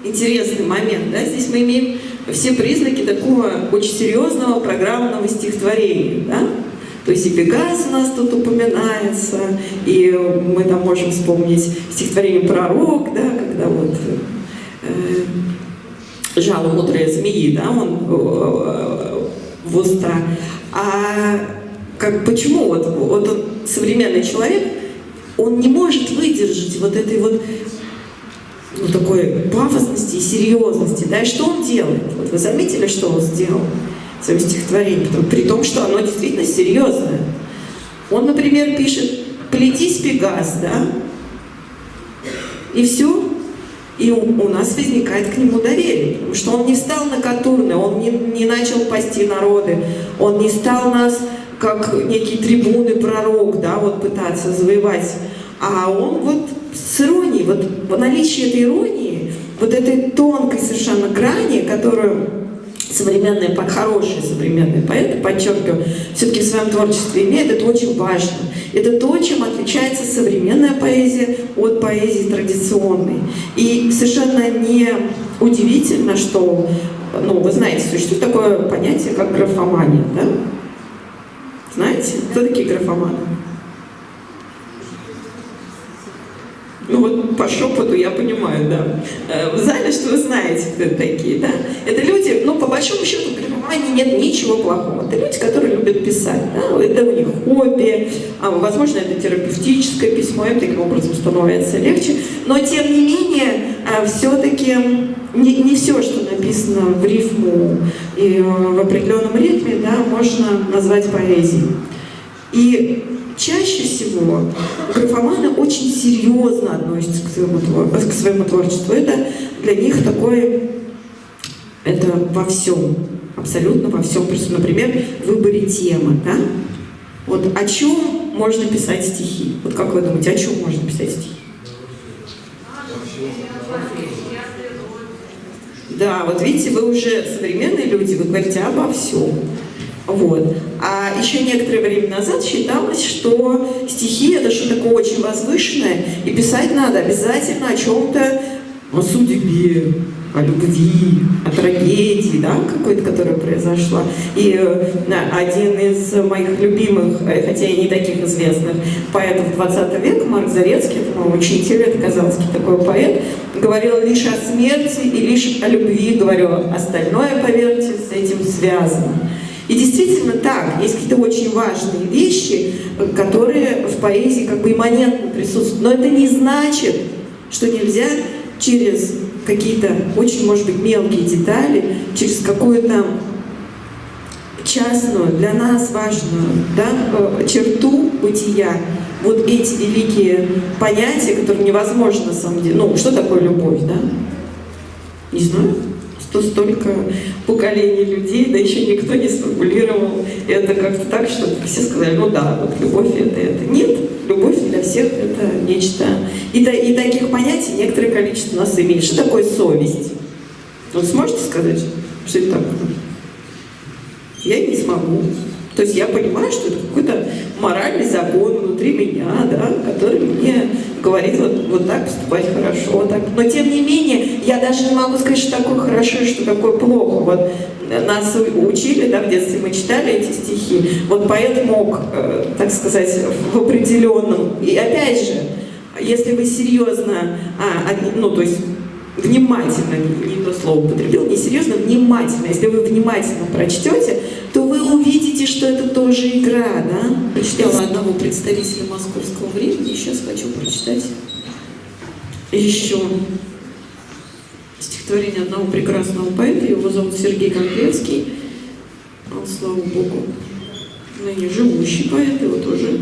интересный момент, да? Здесь мы имеем все признаки такого очень серьезного программного стихотворения, да? То есть и Пегас у нас тут упоминается, и мы там можем вспомнить стихотворение «Пророк», да, когда вот жало мудрой змеи, да, он в уста. А почему вот он, современный человек, он не может выдержать вот этой вот, ну, такой пафосности и серьезности, да, и что он делает? Вот вы заметили, что он сделал в своем стихотворении, при том, что оно действительно серьезное. Он, например, пишет «Плетись, Пегас», да, и все. И у нас возникает к нему доверие, потому что он не встал на Катурны, он не начал пасти народы, он не стал нас, как некие трибуны, пророк, да, вот пытаться завоевать, а он вот с иронией, вот в наличии этой иронии, вот этой тонкой совершенно грани, которую хорошие современные поэты, подчеркиваю, все-таки в своем творчестве имеют, это очень важно. Это то, чем отличается современная поэзия от поэзии традиционной. И совершенно не удивительно, что, ну, вы знаете, существует такое понятие, как графомания, да? Знаете, кто такие графоманы? Ну вот по шепоту я понимаю, да. В зале, что вы знаете, кто это такие, да? Это люди, ну, по большому счету, в графомании нет ничего плохого. Это люди, которые любят писать, да? Это у них хобби, возможно, это терапевтическое письмо, им таким образом становится легче. Но, тем не менее, все-таки не все, что написано в рифму и в определенном ритме, да, можно назвать поэзией. И чаще всего графоманы очень серьезно относятся к своему творчеству. Это для них такое, это во всем, абсолютно во всем. Например, в выборе темы, да? Вот о чем можно писать стихи? Вот как вы думаете, о чем можно писать стихи? Да, вот видите, вы уже современные люди, вы говорите обо всем. Вот. А еще некоторое время назад считалось, что стихи — это что-то такое очень возвышенное, и писать надо обязательно о чем-то, о судьбе, о любви, о трагедии, да, какой-то, которая произошла. И один из моих любимых, хотя и не таких известных поэтов 20 века, Марк Зарецкий, это мой учитель, это казанский такой поэт, говорил лишь о смерти и лишь о любви, говорю, остальное, поверьте, с этим связано. И действительно, действительно так. Есть какие-то очень важные вещи, которые в поэзии как бы имманентно присутствуют. Но это не значит, что нельзя через какие-то очень, может быть, мелкие детали, через какую-то частную, для нас важную, да, черту бытия, вот эти великие понятия, которые невозможно на самом деле. Ну, что такое любовь, да? Не знаю. Столько поколений людей, да еще никто не сформулировал это как-то так, что все сказали, ну да, вот любовь это. Нет, любовь для всех это нечто. И таких понятий некоторое количество у нас имеет. Что такое совесть? Вот сможете сказать, что это такое? Я не смогу. То есть я понимаю, что это какой-то моральный закон внутри меня, да, который мне говорит вот так поступать хорошо. Так. Но тем не менее, я даже не могу сказать, что такое хорошо и что такое плохо. Вот нас учили, да, в детстве мы читали эти стихи. Вот поэт мог, так сказать, в определенном... И опять же, если вы серьезно, то есть внимательно, не то слово употребил, не серьезно, внимательно. Если вы внимательно прочтете, то вы увидите, что это тоже игра, да? Прочитала одного представителя московского времени, сейчас хочу прочитать еще стихотворение одного прекрасного поэта, его зовут Сергей Кондлевский, он, слава богу, ныне живущий поэт, его тоже,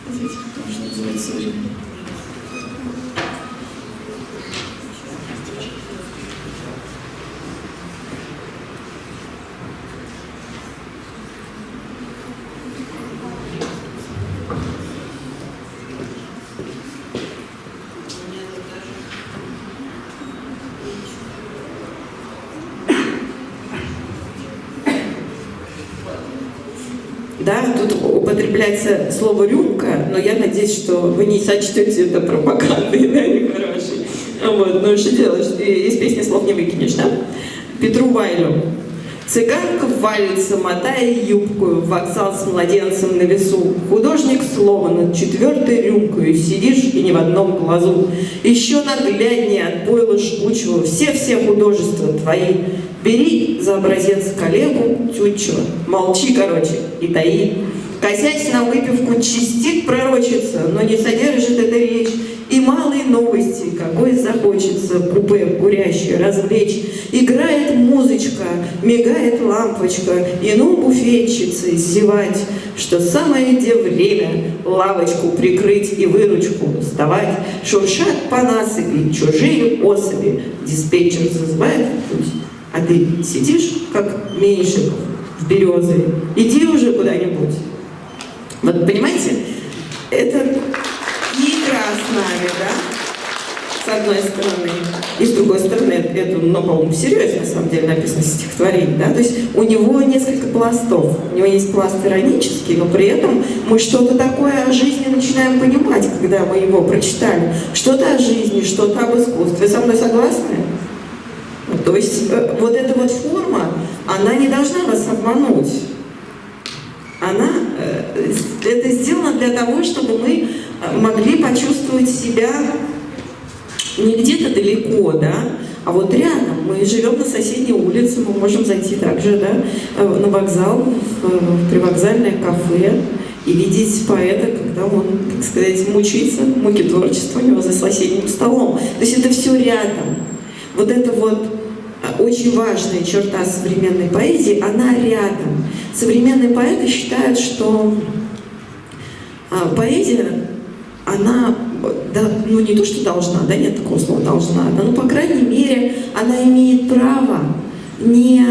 что называется, время. Да, тут употребляется слово «рюмка», но я надеюсь, что вы не сочтете это пропагандой, да, нехорошей. Вот, ну что делать? Из песни слов не выкинешь, да? Петру Вайлю. Цыганка валится, мотая юбку, в вокзал с младенцем на весу. Художник слова над 4-й рюмкой, сидишь и ни в одном глазу. Еще нагляднее от пойла жгучего все художества твои. Бери за образец коллегу Тютчева, молчи, короче, и таи. Косясь на выпивку, чистит пророчица, но не содержит эта речь и малые новости, какой захочется купе курящее развлечь. Играет музычка, мигает лампочка, и ну буфетчицы зевать, что самое где время лавочку прикрыть и выручку вставать. Шуршат по насыпи чужие особи, диспетчер зазывает в путь. А ты сидишь, как Меньшиков в Березове, иди уже куда-нибудь. Вот понимаете, это не игра с нами, да, с одной стороны. И с другой стороны, это, ну, по-моему, серьезно, на самом деле, написано стихотворение, да, то есть у него несколько пластов. У него есть пласт иронический, но при этом мы что-то такое о жизни начинаем понимать, когда мы его прочитали. Что-то о жизни, что-то об искусстве. Вы со мной согласны? То есть вот эта вот форма, она не должна вас обмануть. Она это сделано для того, чтобы мы могли почувствовать себя не где-то далеко, да, а вот рядом. Мы живем на соседней улице, мы можем зайти также, да, на вокзал, в привокзальное кафе и видеть поэта, когда он, так сказать, мучится, муки творчества у него за соседним столом. То есть это все рядом. Вот это вот очень важная черта современной поэзии, она рядом. Современные поэты считают, что поэзия, она, да, ну не то, что должна, да, нет такого слова должна, да, но по крайней мере она имеет право не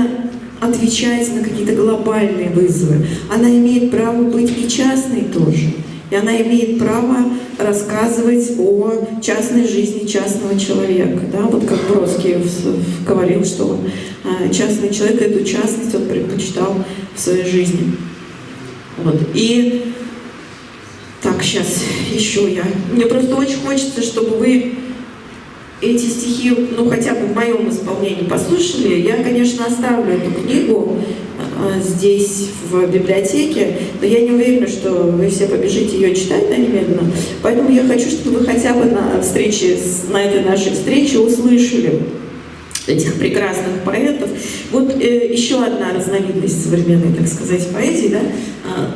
отвечать на какие-то глобальные вызовы. Она имеет право быть и частной тоже. И она имеет право рассказывать о частной жизни частного человека. Да? Вот как Бродский говорил, что он частный человек, эту частность он предпочитал в своей жизни. Вот. И так, сейчас еще я. Мне просто очень хочется, чтобы вы эти стихи, ну хотя бы в моем исполнении послушали. Я, конечно, оставлю эту книгу здесь, в библиотеке, но я не уверена, что вы все побежите ее читать, да, немедленно. Поэтому я хочу, чтобы вы хотя бы на этой нашей встрече услышали этих прекрасных поэтов. Вот еще одна разновидность современной, так сказать, поэзии, да,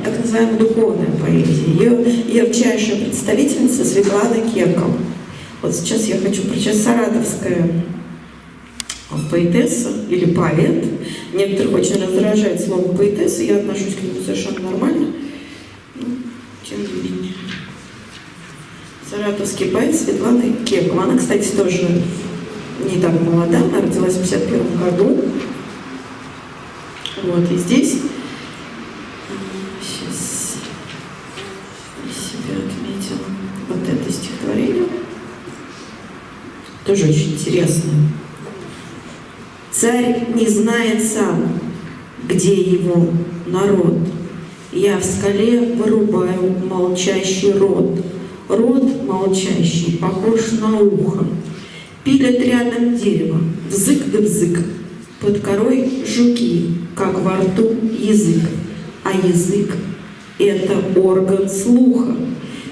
так называемая духовная поэзия. Ее ярчайшая представительница Светлана Керкова. Вот сейчас я хочу прочитать саратовская поэтесса или поэт. Некоторых очень раздражает слово поэтесса, я отношусь к нему совершенно нормально. Но, тем не менее. Саратовский поэт Светлана Керкова. Она, кстати, тоже не так молода, она родилась в 1951 году. Вот, и здесь сейчас я себе отметила вот это стихотворение. Тоже очень интересное. Царь не знает сам, где его народ. Я в скале вырубаю молчащий рот. Рот молчащий, похож на ухо. Пилят рядом дерево, взык да взык. Под корой жуки, как во рту язык. А язык — это орган слуха.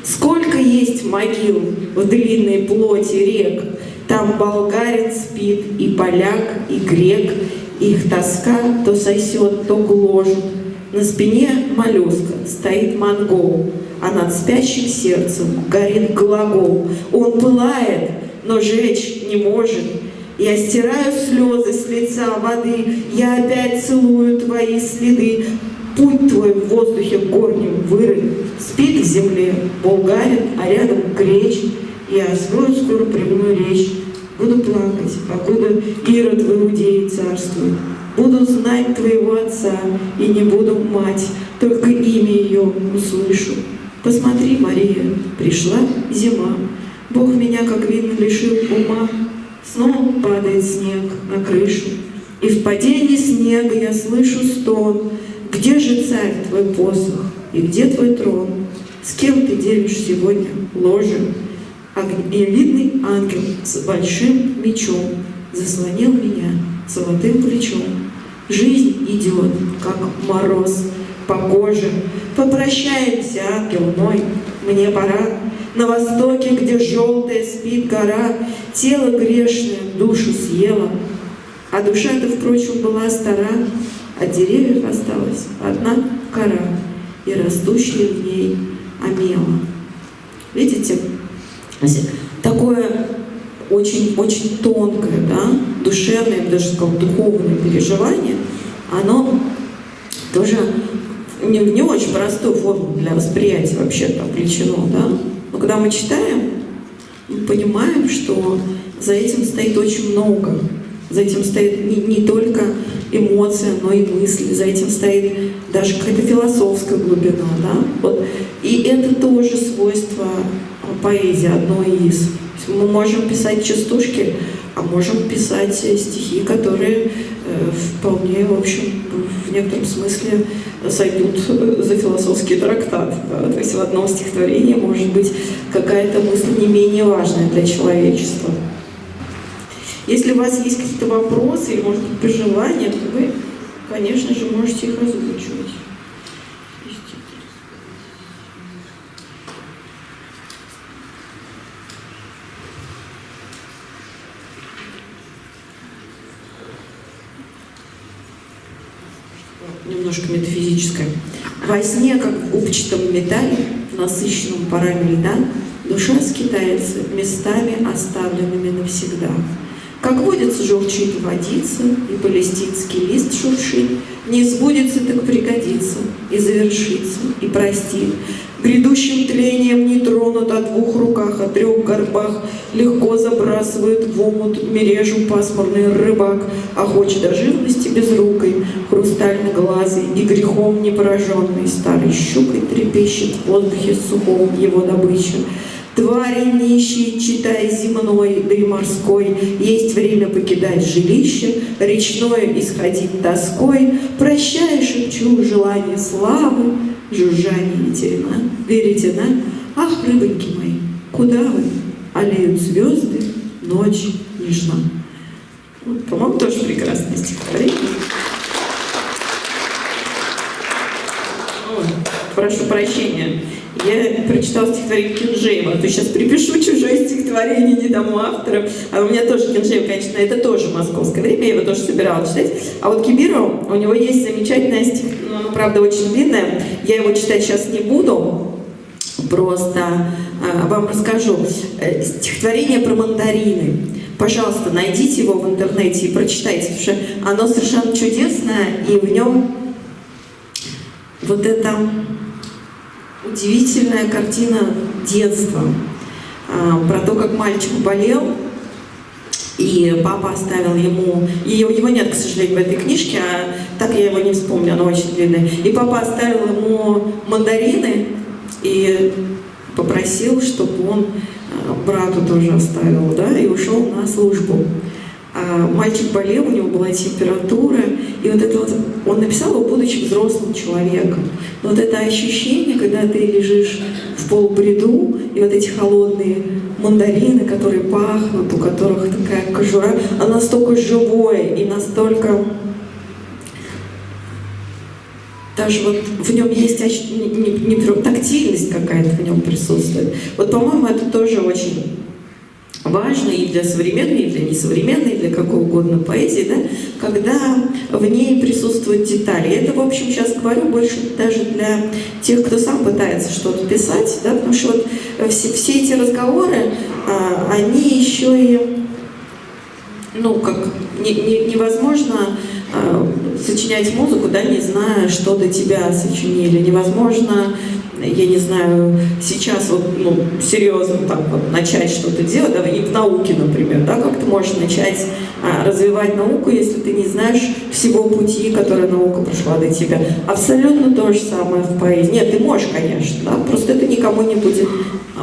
Сколько есть могил в длинной плоти рек. Там болгарин спит, и поляк, и грек. Их тоска то сосет, то гложет. На спине моллюска стоит монгол, а над спящим сердцем горит глагол. Он пылает, но жечь не может. Я стираю слезы с лица воды, я опять целую твои следы. Путь твой в воздухе корнем вырыт, спит в земле болгарин, а рядом греч. Я свою скоро прямую речь буду плакать, покуда Ирод в Иудее царствует. Буду знать твоего отца и не буду мать, только имя ее услышу. Посмотри, Мария, пришла зима. Бог меня, как видно, лишил ума. Снова падает снег на крышу, и в падении снега я слышу стон. Где же, царь, твой посох, и где твой трон? С кем ты делишь сегодня ложе? Огневидный ангел с большим мечом заслонил меня золотым плечом. Жизнь идет, как мороз по коже. Попрощаемся, ангел мой, мне пора. На востоке, где желтая спит гора, тело грешное душу съело. А душа-то, впрочем, была стара, от деревьев осталась одна кора, и растущая в ней омела. Видите? Такое очень тонкое, да, душевное, я бы даже сказала, духовное переживание, оно тоже не очень простую форму для восприятия вообще-то облечено, да. Но когда мы читаем, мы понимаем, что за этим стоит очень много. За этим стоит не только эмоция, но и мысли. За этим стоит даже какая-то философская глубина, да. Вот. И это тоже свойство поэзии, одно из. Мы можем писать частушки, а можем писать стихи, которые вполне, в общем, в некотором смысле сойдут за философский трактат. Да? То есть в одном стихотворении может быть какая-то мысль не менее важная для человечества. Если у вас есть какие-то вопросы или, может быть, пожелания, то вы, конечно же, можете их озвучивать. Немножко метафизическое. Во сне, как в губчатом металле, насыщенном парами льда, душа скитается местами, оставленными навсегда. Как водится, журчит водица, и палестинский лист шуршит, не сбудется, так пригодится, и завершится, и простит. Грядущим тлением не тронут о двух руках, о трех горбах, легко забрасывает в омут мережу пасмурный рыбак, охоч до живности безрукой, хрустально-глазый и грехом не пораженный, старой щукой трепещет в воздухе сухом его добыча. Твари нищие, читай земной, да и морской, есть время покидать жилище, речное исходить тоской, прощай, шепчу, желание славы, жужжание веретена. Ах, рыбоньки мои, куда вы? Алеют звезды, ночь нежна. Вот, по-моему, тоже прекрасное стихотворение. Прошу прощения, Я прочитала стихотворение Кенжеева, а то сейчас припишу чужое стихотворение не тому автору. А у меня тоже Кенжеев, конечно, это тоже московское время, я его тоже собиралась читать. А вот Кибиру, у него есть замечательное стихотворение, оно, правда, очень длинное, я его читать сейчас не буду, просто вам расскажу. Стихотворение про мандарины. Пожалуйста, найдите его в интернете и прочитайте, потому что оно совершенно чудесное, и в нем вот эта удивительная картина детства, про то, как мальчик болел, и папа оставил ему, и его нет, к сожалению, в этой книжке, а так я его не вспомню, оно очень длинное, и папа оставил ему мандарины и попросил, чтобы он брату тоже оставил, да, и ушел на службу. Мальчик болел, у него была температура, и вот это вот, он написал его, будучи взрослым человеком. Но вот это ощущение, когда ты лежишь в полубреду, и вот эти холодные мандарины, которые пахнут, у которых такая кожура, она настолько живое и настолько... Даже вот в нем есть тактильность какая-то в нем присутствует. Вот, по-моему, это тоже очень важно и для современной, и для несовременной, и для какой угодно поэзии, да, когда в ней присутствуют детали. Я это, в общем, сейчас говорю больше даже для тех, кто сам пытается что-то писать, да, потому что вот все эти разговоры, они еще и, ну, как невозможно сочинять музыку, да, не зная, что до тебя сочинили. Невозможно, я не знаю, сейчас вот, ну, серьезно так вот начать что-то делать, да, и в науке, например, да, как ты можешь начать развивать науку, если ты не знаешь всего пути, который наука прошла до тебя. Абсолютно то же самое в поэзии. Нет, ты можешь, конечно, да, просто это никому не будет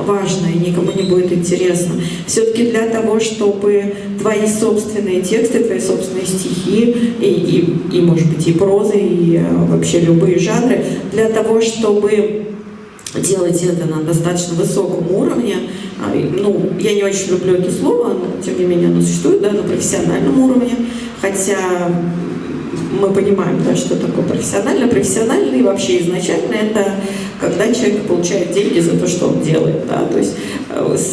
важно и никому не будет интересно. Все-таки для того, чтобы твои собственные тексты, твои собственные стихи и может быть, и прозы, и вообще любые жанры, для того, чтобы делать это на достаточно высоком уровне, ну, я не очень люблю это слово, но тем не менее оно существует, да, на профессиональном уровне, хотя мы понимаем, да, что такое профессионально. Профессиональный вообще изначально это когда человек получает деньги за то, что он делает. Да? То есть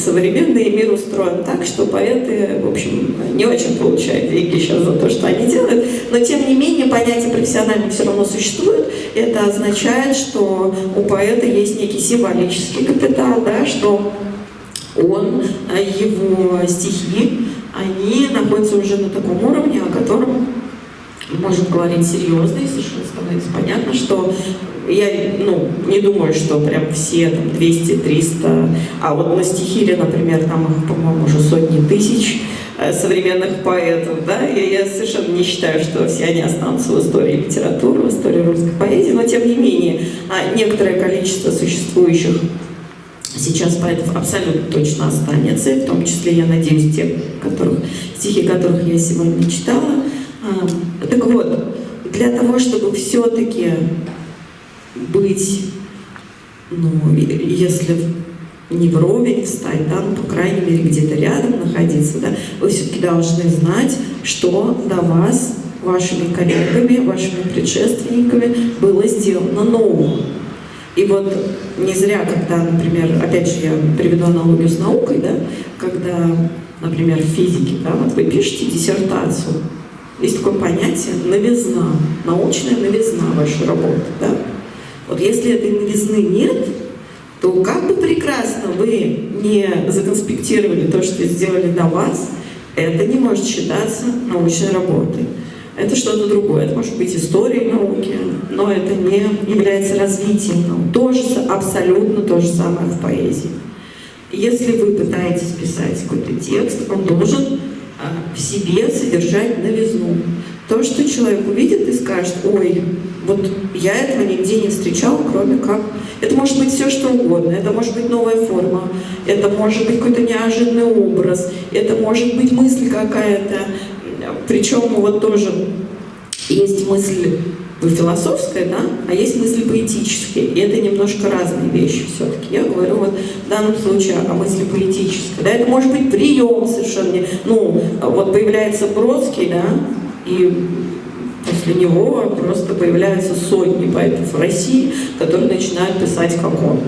современный мир устроен так, что поэты, в общем, не очень получают деньги сейчас за то, что они делают, но тем не менее понятие профессиональный все равно существует. Это означает, что у поэта есть некий символический капитал, да, что он, его стихи, они находятся уже на таком уровне, о котором можем говорить серьезно, и совершенно становится понятно, что я, ну, не думаю, что прям все там 200-300, а вот на стихире, например, там их, по-моему, уже сотни тысяч современных поэтов, да, и я совершенно не считаю, что все они останутся в истории литературы, в истории русской поэзии, но тем не менее, некоторое количество существующих сейчас поэтов абсолютно точно останется, и в том числе, я надеюсь, те, стихи которых я сегодня читала. Так вот, для того, чтобы все-таки быть, ну, если не вровень встать, да, но, по крайней мере, где-то рядом находиться, да, вы все-таки должны знать, что до вас, вашими коллегами, вашими предшественниками было сделано нового. И вот не зря, когда, например, опять же, я приведу аналогию с наукой, да, когда, например, в физике, да, вот вы пишете диссертацию, есть такое понятие новизна, научная новизна вашей работы, да. Вот если этой новизны нет, то как бы прекрасно вы не законспектировали то, что сделали до вас, это не может считаться научной работой. Это что-то другое. Это может быть история науки, но это не является развитием науки. Тоже, абсолютно то же самое в поэзии. Если вы пытаетесь писать какой-то текст, он должен в себе содержать новизну. То, что человек увидит и скажет: ой, вот я этого нигде не встречал, кроме как... Это может быть все, что угодно. Это может быть новая форма, это может быть какой-то неожиданный образ, это может быть мысль какая-то. Причем вот тоже есть мысль философская, да, а есть мысль поэтическая. И это немножко разные вещи все-таки. Я говорю вот в данном случае о мысли поэтической. Да, это может быть прием совершенно. Ну, вот появляется Бродский, да, и после него просто появляются сотни поэтов в России, которые начинают писать как он.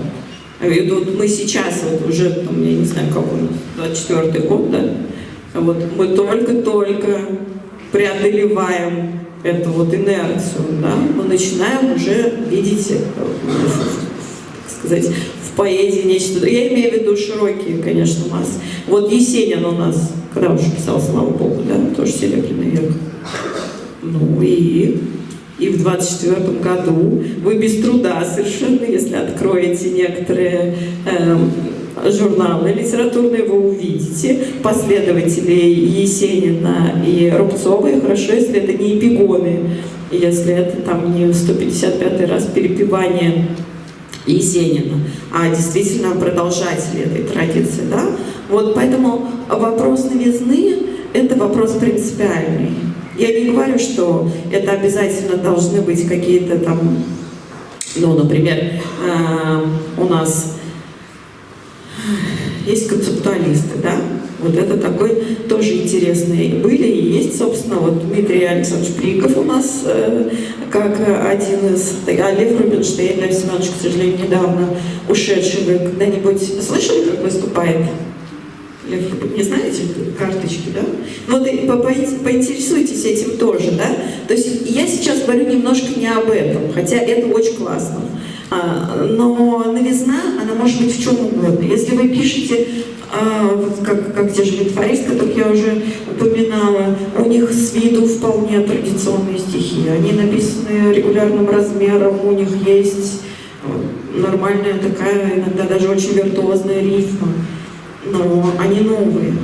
И вот мы сейчас, вот уже, там, я не знаю, как у нас, 24-й год, да? Вот мы только-только преодолеваем эту вот инерцию, да? Мы начинаем уже видеть, так сказать, в поэзии нечто. Я имею в виду широкие, конечно, массы. Вот Есенин у нас, когда уже писал, слава богу, да, тоже Серебряный век. Ну и в 24 году вы без труда совершенно, если откроете некоторые журналы литературные, вы увидите последователей Есенина и Рубцова, и хорошо, если это не эпигоны, если это там не 155-й раз перепевание Есенина, а действительно продолжатели этой традиции, да? Вот поэтому вопрос новизны – это вопрос принципиальный. Я не говорю, что это обязательно должны быть какие-то там, ну, например, у нас есть концептуалисты, да? Вот это такой тоже интересный. Были и есть, собственно, вот Дмитрий Александрович Приков у нас как один из, а Лев Рубинштейн, Лев Семенович, к сожалению, недавно ушедший. Вы когда-нибудь слышали, как выступает Лев? Не знаете карточки, да? Вот и поинтересуйтесь этим тоже, да? То есть я сейчас говорю немножко не об этом, хотя это очень классно. Но новизна, она может быть в чем угодно. Если вы пишете, как те же литваристы, как я уже упоминала, у них с виду вполне традиционные стихи. Они написаны регулярным размером, у них есть нормальная такая, иногда даже очень виртуозная рифма. Но они новые.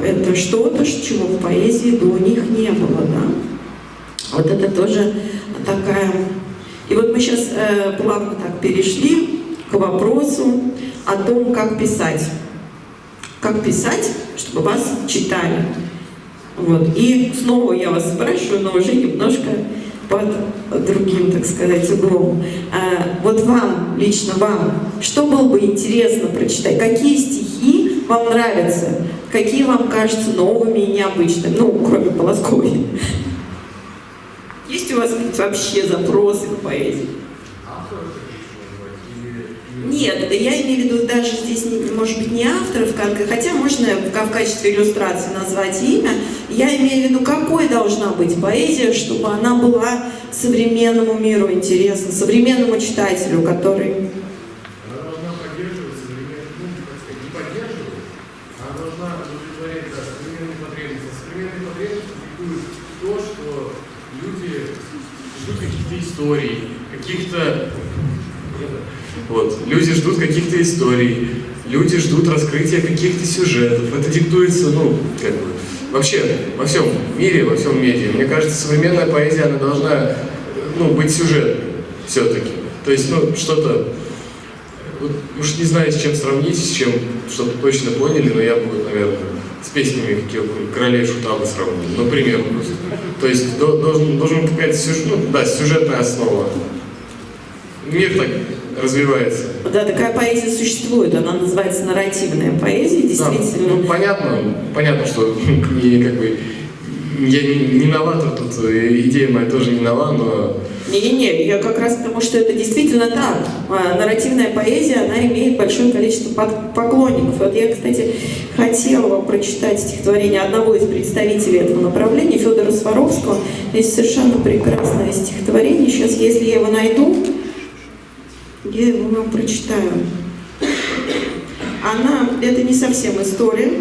Это что-то, чего в поэзии до них не было, да? Вот это тоже такая... И вот мы сейчас плавно так перешли к вопросу о том, как писать. Как писать, чтобы вас читали. Вот. И снова я вас спрашиваю, но уже немножко под другим, так сказать, углом. Вот вам, лично вам, что было бы интересно прочитать? Какие стихи вам нравятся? Какие вам кажутся новыми и необычными? Ну, кроме Полосковой. Есть у вас вообще запросы к поэзии? Нет, я имею в виду даже здесь, может быть, не авторов, хотя можно в качестве иллюстрации назвать имя. Я имею в виду, какой должна быть поэзия, чтобы она была современному миру интересна, современному читателю, который... Она должна поддерживать современный, не поддерживать, она должна удовлетворять современные потребности. Современные потребности диктуют то, что люди ждут каких-то историй, каких-то... Вот. Люди ждут каких-то историй, люди ждут раскрытия каких-то сюжетов. Это диктуется, ну, как бы, вообще, во всем мире, во всем медиа. Мне кажется, современная поэзия, она должна, ну, быть сюжетной все-таки. То есть, ну, что-то, вот, уж не знаю, с чем сравнить, с чем, чтобы точно поняли, но я бы, наверное, с песнями Королей Шута бы сравнил, например, просто. То есть, должен какая-то сюжетная основа. Мир так развивается. Да, такая поэзия существует, она называется нарративная поэзия, действительно. Да, ну, понятно, что я не новатор тут, идея моя тоже не нова, но... Не, я как раз потому, что это действительно так. Нарративная поэзия, она имеет большое количество поклонников. Вот я, кстати, хотела вам прочитать стихотворение одного из представителей этого направления, Федора Сваровского. Есть совершенно прекрасное стихотворение. Сейчас, если я его найду, я его вам прочитаю. Это не совсем история,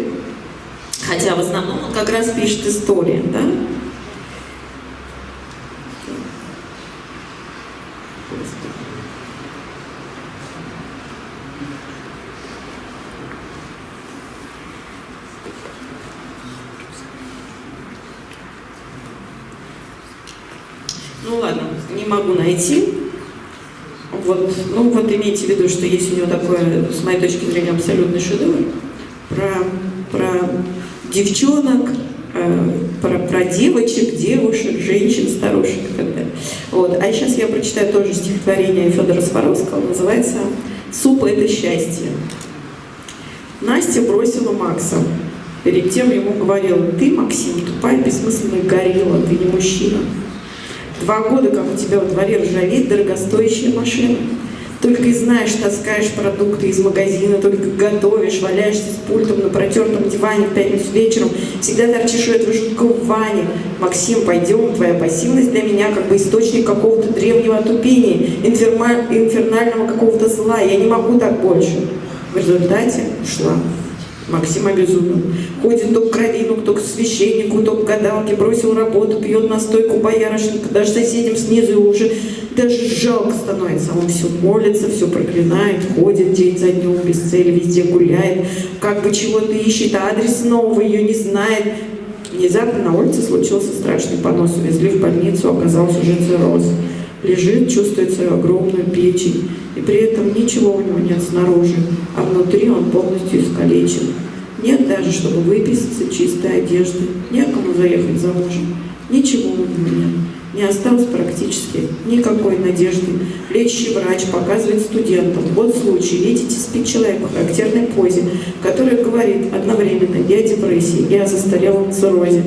хотя в основном он как раз пишет истории, да? Ну ладно, не могу найти. Вот, ну вот имейте в виду, что есть у него такое, с моей точки зрения, абсолютный шедевр про девчонок, про девочек, девушек, женщин, старушек и так далее. Вот. А сейчас я прочитаю тоже стихотворение Федора Сваровского, называется «Суп – это счастье». Настя бросила Макса. Перед тем ему говорила: «Ты, Максим, тупая, бессмысленная горилла, ты не мужчина. 2 года, как у тебя во дворе ржавеет дорогостоящая машина. только и знаешь, таскаешь продукты из магазина, только готовишь, валяешься с пультом на протертом диване в пятницу вечером, всегда торчишь у этого жуткого Вани. Максим, пойдем, твоя пассивность для меня как бы источник какого-то древнего отупения, инфернального какого-то зла. Я не могу так больше. В результате ушла. Максим обезумел. Ходит то к кровину, то к священнику, то к гадалке, бросил работу, пьет настойку боярышника, даже соседям снизу его уже даже жалко становится. Он все молится, все проклинает, ходит день за днем без цели, везде гуляет, как бы чего-то ищет, а адрес нового ее не знает. Внезапно на улице случился страшный понос, увезли в больницу, оказался уже цирроз. Лежит, чувствует свою огромную печень, и при этом ничего у него нет снаружи, а внутри он полностью искалечен. Нет даже, чтобы выписаться чистой одежды, некому заехать за мужем, ничего у него нет. Не осталось практически никакой надежды. Лечащий врач показывает студентам: вот случай, видите, спит человек в характерной позе, который говорит одновременно и о депрессии, и о застарелом циррозе.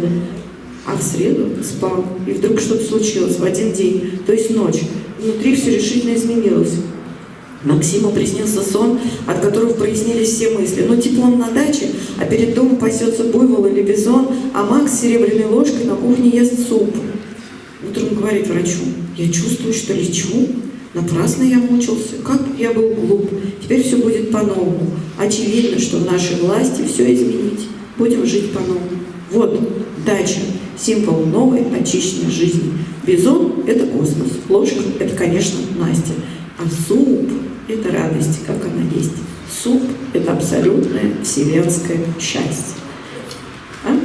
А в среду спал, и вдруг что-то случилось в один день, то есть ночь. Внутри все решительно изменилось. Максиму приснился сон, от которого прояснились все мысли. Ну, типа он на даче, а перед домом пасется буйвол или бизон, а Макс с серебряной ложкой на кухне ест суп. Утром говорит врачу: я чувствую, что лечу. Напрасно я мучился, как я был глуп. Теперь все будет по-новому. Очевидно, что в нашей власти все изменить. Будем жить по-новому. Вот дача, символ новой очищенной жизни. Бизон – это космос, ложка – это, конечно, Настя. А суп – это радость, как она есть. Суп – это абсолютное вселенское счастье. А?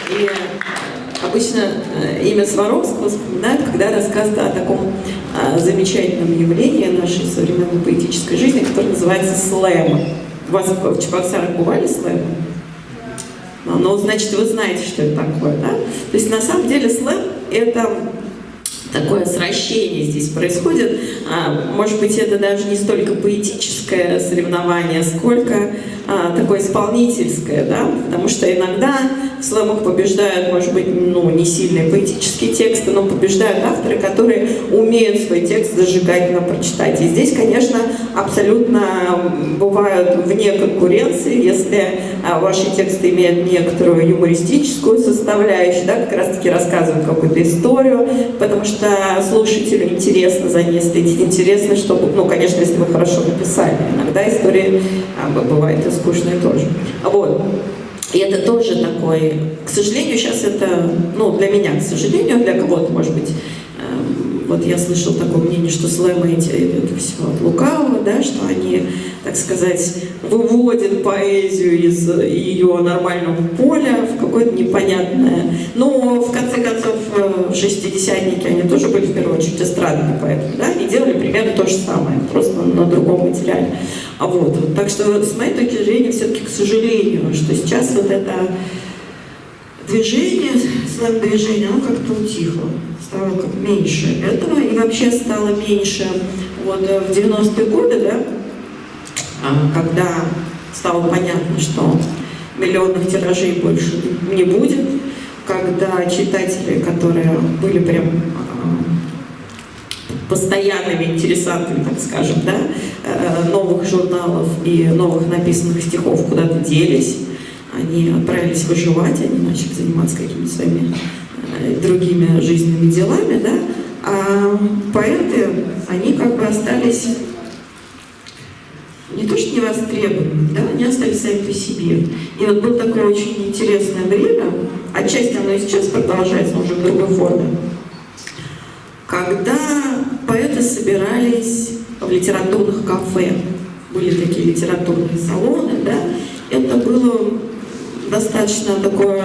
И обычно имя Сваровского вспоминают, когда рассказывают о таком замечательном явлении нашей современной поэтической жизни, которое называется слэм. У вас в Чебоксарах бывали слэмы? Ну, значит, вы знаете, что это такое, да? То есть, на самом деле, слэм – это такое сращение здесь происходит. Может быть, это даже не столько поэтическое соревнование, сколько такое исполнительское, да? Потому что иногда в слэмах побеждают, может быть, ну, не сильные поэтические тексты, но побеждают авторы, которые умеют свой текст зажигательно прочитать. И здесь, конечно, абсолютно бывают вне конкуренции, если ваши тексты имеют некоторую юмористическую составляющую, да, как раз-таки рассказывают какую-то историю, потому что слушателю интересно за ней следить, интересно, чтобы, ну, конечно, если вы хорошо написали. Иногда истории бывают и скучные тоже. Вот. И это тоже такой, к сожалению, сейчас это, ну, для меня, к сожалению, для кого-то, может быть, вот я слышала такое мнение, что слэмы эти, это все от лукавого, да, что они, так сказать, выводят поэзию из ее нормального поля в какое-то непонятное. Но, в конце концов, шестидесятники, они тоже были, в первую очередь, эстрадными поэтами, да, они делали примерно то же самое, просто на другом материале. Вот. Так что, с моей точки зрения, все-таки, к сожалению, что сейчас вот это движение, слэм-движение, оно как-то утихло, стало как меньше этого, и вообще стало меньше вот в 90-е годы, да, когда стало понятно, что миллионных тиражей больше не будет, когда читатели, которые были прям постоянными интересантами, так скажем, да, новых журналов и новых написанных стихов куда-то делись, они отправились выживать, они начали заниматься какими-то своими другими жизненными делами, да, а поэты, они как бы остались не то что не востребованы, да, они остались сами по себе. И вот было такое очень интересное время, отчасти оно и сейчас продолжается, но уже в другой форме, когда поэты собирались в литературных кафе, были такие литературные салоны, да, это было достаточно такое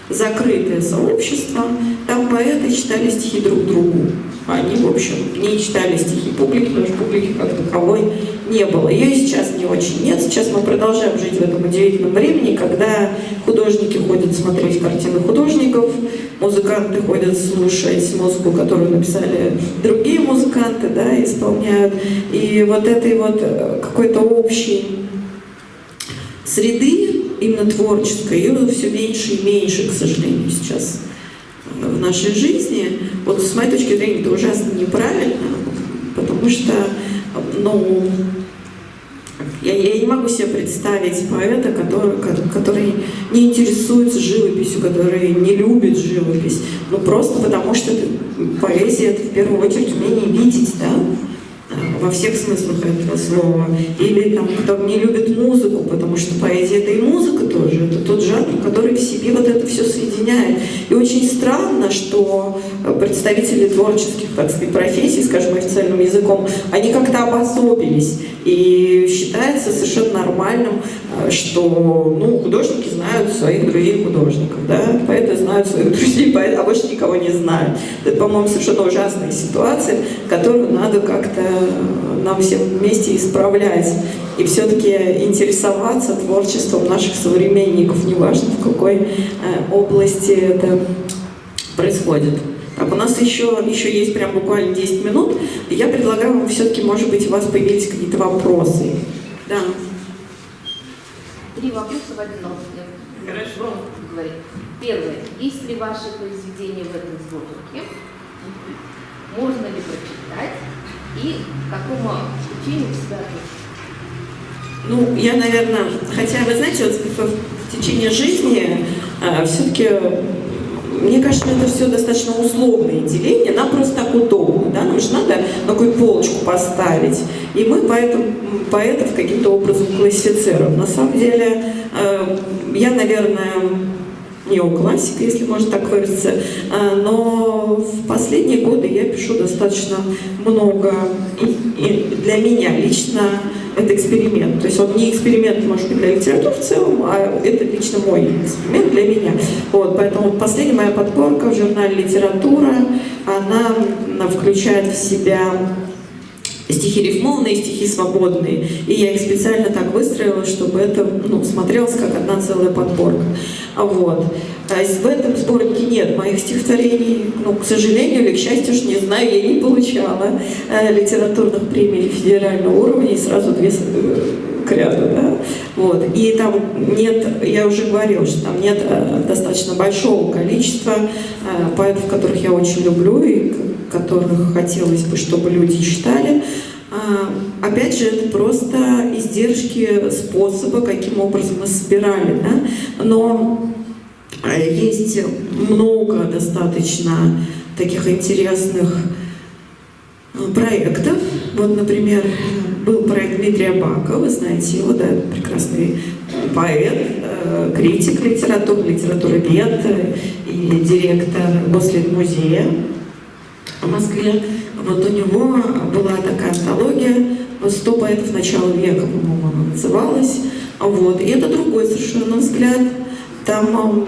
закрытое сообщество, там поэты читали стихи друг другу. Они, в общем, не читали стихи публики, потому что публики как таковой не было. Ее и сейчас не очень нет. Сейчас мы продолжаем жить в этом удивительном времени, когда художники ходят смотреть картины художников, музыканты ходят слушать музыку, которую написали другие музыканты, да, исполняют. И вот этой вот какой-то общей среды, именно творческой, ее все меньше и меньше, к сожалению, сейчас в нашей жизни, вот с моей точки зрения, это ужасно неправильно, потому что, ну, я не могу себе представить поэта, который не интересуется живописью, который не любит живопись, ну просто потому что поэзия — это в первую очередь умение видеть, да, во всех смыслах этого слова. Или там, кто не любит музыку, потому что поэзия — это и музыка тоже, это тот жанр, который в себе вот это все соединяет. И очень странно, что представители творческих, так сказать, профессий, скажем, официальным языком, они как-то обособились. И считается совершенно нормальным, что, ну, художники знают своих других художников, да, поэты знают своих друзей, а больше никого не знают. Это, по-моему, совершенно ужасная ситуация, которую надо как-то нам всем вместе исправлять. И все-таки интересоваться творчеством наших современников, неважно в какой области это происходит. Так, у нас еще есть прям буквально 10 минут. И я предлагаю вам все-таки, может быть, у вас появились какие-то вопросы. Да. 3 вопроса в одном. Хорошо. Говорит. Первое. Есть ли ваши произведения в этом сборнике? Можно ли прочитать? И к какому учению вы себя относитесь? Ну, я, наверное, хотя, вы знаете, вот в течение жизни все-таки, мне кажется, это все достаточно условное деление, нам просто так удобно, да, нам же надо на какую полочку поставить, и мы поэтов каким-то образом классифицируем. На самом деле, я, наверное, неоклассик, если можно так выразиться, но в последние годы я пишу достаточно много, и для меня лично это эксперимент. То есть он не эксперимент, может быть, для литературы в целом, а это лично мой эксперимент для меня. Вот, поэтому последняя моя подборка в журнале «Литература», она включает в себя стихи рифмованные, стихи свободные. И я их специально так выстроила, чтобы это, ну, смотрелось как одна целая подборка. Вот. В этом сборнике нет моих стихотворений. Ну, к сожалению или к счастью, уж не знаю, я не получала литературных премий федерального уровня, и сразу 2 к ряду, да? Вот. И там нет, я уже говорила, что там нет достаточно большого количества поэтов, которых я очень люблю и которых хотелось бы, чтобы люди читали. Опять же, это просто издержки способа, каким образом мы собирали, да? Но есть много достаточно таких интересных проектов. Вот, например, был проект Дмитрия Бака, вы знаете его, да, прекрасный поэт, критик литературовед и директор Гослитмузея в Москве. Вот у него была такая антология «100 поэтов начала века», по-моему, она называлась. Вот. И это другой совершенно взгляд. Там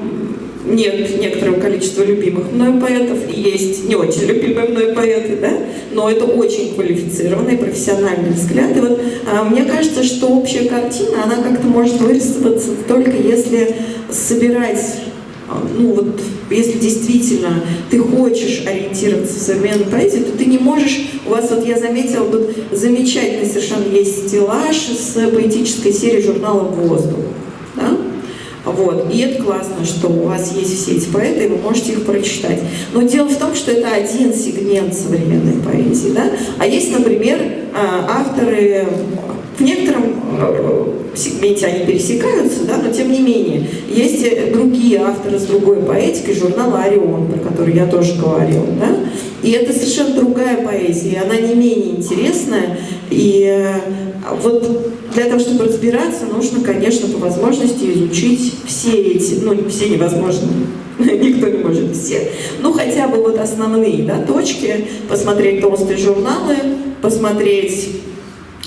нет некоторого количества любимых мной поэтов, и есть не очень любимые мной поэты, да? Но это очень квалифицированный, профессиональный взгляд. И вот мне кажется, что общая картина, она как-то может вырисоваться только если собирать, ну вот, если действительно ты хочешь ориентироваться в современной поэзии, то ты не можешь, у вас, вот я заметила, тут замечательный совершенно есть стеллаж с поэтической серии журнала «Воздух», да? Вот. И это классно, что у вас есть все эти поэты, и вы можете их прочитать. Но дело в том, что это один сегмент современной поэзии, да? А есть, например, авторы, в некотором сегменте они пересекаются, да, но тем не менее, есть другие авторы с другой поэтикой, журнала «Орион», про который я тоже говорила, да? И это совершенно другая поэзия, она не менее интересная, и вот для того, чтобы разбираться, нужно, конечно, по возможности изучить все эти, ну, все невозможно, никто не может все, ну, хотя бы вот основные, да, точки, посмотреть толстые журналы, посмотреть,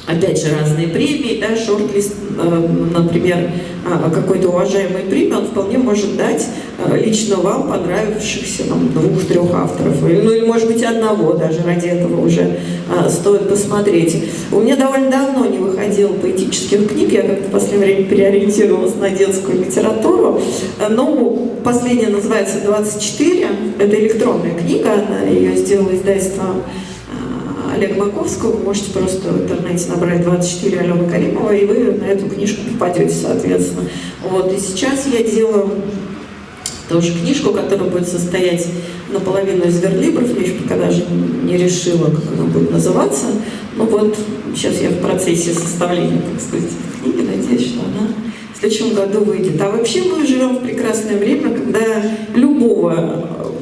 опять же, разные премии, да, шорт-лист, например, какой-то уважаемый премии, он вполне может дать лично вам понравившихся 2-3 авторов, ну или, может быть, одного, даже ради этого уже стоит посмотреть. У меня довольно давно не выходило поэтических книг, я как-то в последнее время переориентировалась на детскую литературу, но последняя называется «24», это электронная книга, ее сделало издательство Олега Маковского, вы можете просто в интернете набрать 24 Алены Каримова, и вы на эту книжку попадете, соответственно. Вот. И сейчас я делаю тоже книжку, которая будет состоять наполовину из верлибров. Я еще пока даже не решила, как она будет называться. Ну вот, сейчас я в процессе составления, так сказать, книги. Надеюсь, что она в следующем году выйдет. А вообще мы живем в прекрасное время, когда любого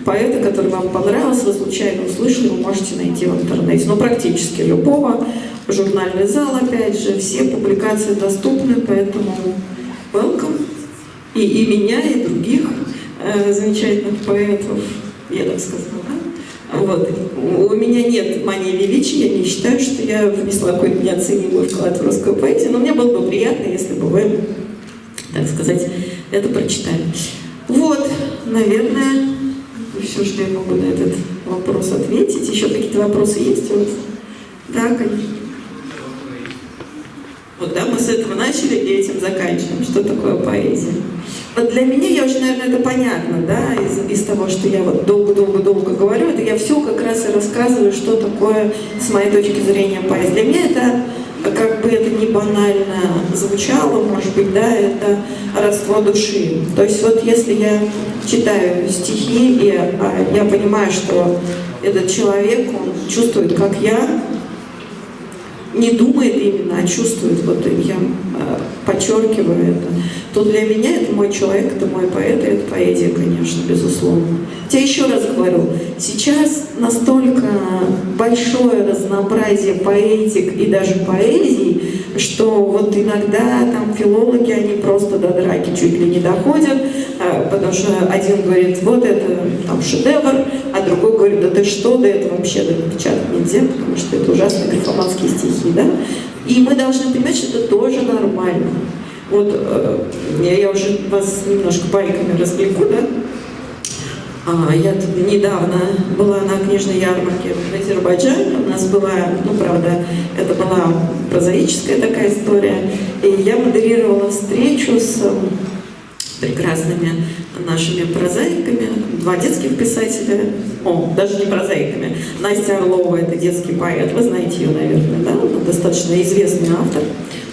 поэта, который вам понравился, вы случайно услышали, вы можете найти в интернете. Ну, практически любого. Журнальный зал, опять же, все публикации доступны, поэтому welcome. И меня, и других замечательных поэтов, я так сказала. Вот. У меня нет мании величия, я не считаю, что я внесла какой-то неоценимый вклад в русскую поэзию, но мне было бы приятно, если бы вы, так сказать, это прочитали. Вот, наверное, все, что я могу на этот вопрос ответить. Еще какие-то вопросы есть у вас? Да, конечно. Вот, да, мы с этого начали и этим заканчиваем. Что такое поэзия? Вот для меня, я уже, наверное, это понятно, да, из того, что я вот долго-долго-долго говорю, это я все как раз и рассказываю, что такое, с моей точки зрения, поэзия. Для меня это, как бы это не банально звучало, может быть, да, это родство души. То есть вот если я читаю стихи, и я понимаю, что этот человек, он чувствует, как я, не думает именно, а чувствует, вот я подчеркиваю это, то для меня это мой человек, это мой поэт, и это поэзия, конечно, безусловно. Я еще раз говорю, сейчас настолько большое разнообразие поэтик и даже поэзий, что вот иногда там филологи, они просто до драки чуть ли не доходят, потому что один говорит, вот это там шедевр, а другой говорит, да ты что, да это вообще печатать нельзя, потому что это ужасные графоманские стихи, да? И мы должны понимать, что это тоже нормально. Вот я уже вас немножко байками развлеку, да? Я тут недавно была на книжной ярмарке в Азербайджане. У нас была, ну, правда, это была прозаическая такая история. И я модерировала встречу с прекрасными нашими прозаиками, 2 детских писателя, даже не прозаиками. Настя Орлова — это детский поэт, вы знаете ее, наверное, да? Она достаточно известный автор.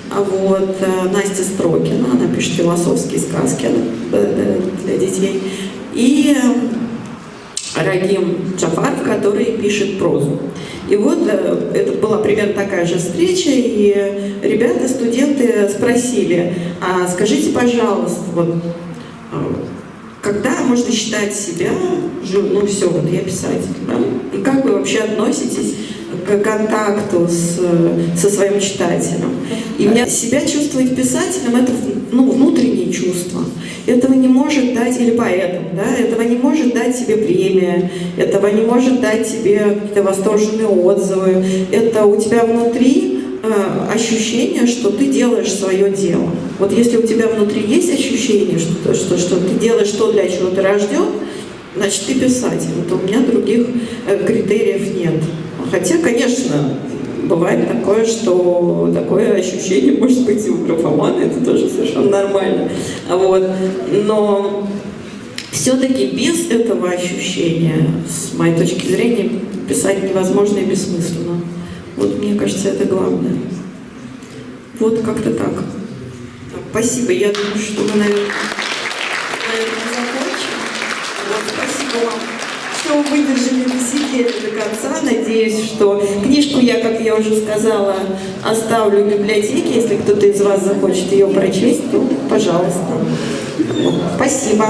А вот Настя Строкина, она пишет философские сказки для детей. И Рагим Джафаров, который пишет прозу. И вот это была примерно такая же встреча, и ребята, студенты спросили, а скажите, пожалуйста, вот, когда можно считать себя, ну все, вот я писатель, да? И как вы вообще относитесь к контакту со своим читателем? И меня себя чувствовать писателем — это, ну, внутреннее чувство. Этого не может дать, или поэтом, да, этого не может дать тебе премия, этого не может дать тебе какие-то восторженные отзывы. Это у тебя внутри ощущение, что ты делаешь свое дело. Вот если у тебя внутри есть ощущение, что ты делаешь то, для чего ты рожден, значит, ты писатель. Вот у меня других критериев нет. Хотя, конечно, бывает такое, что такое ощущение может быть и у графомана, это тоже совершенно нормально. Вот. Но все-таки без этого ощущения, с моей точки зрения, писать невозможно и бессмысленно. Вот мне кажется, это главное. Вот как-то так. Спасибо. Я думаю, что мы, наверное, закончим. Вот, спасибо вам, что вы выдержали, досидели до конца. Надеюсь, что книжку я, как я уже сказала, оставлю в библиотеке. Если кто-то из вас захочет ее прочесть, то, пожалуйста. Спасибо.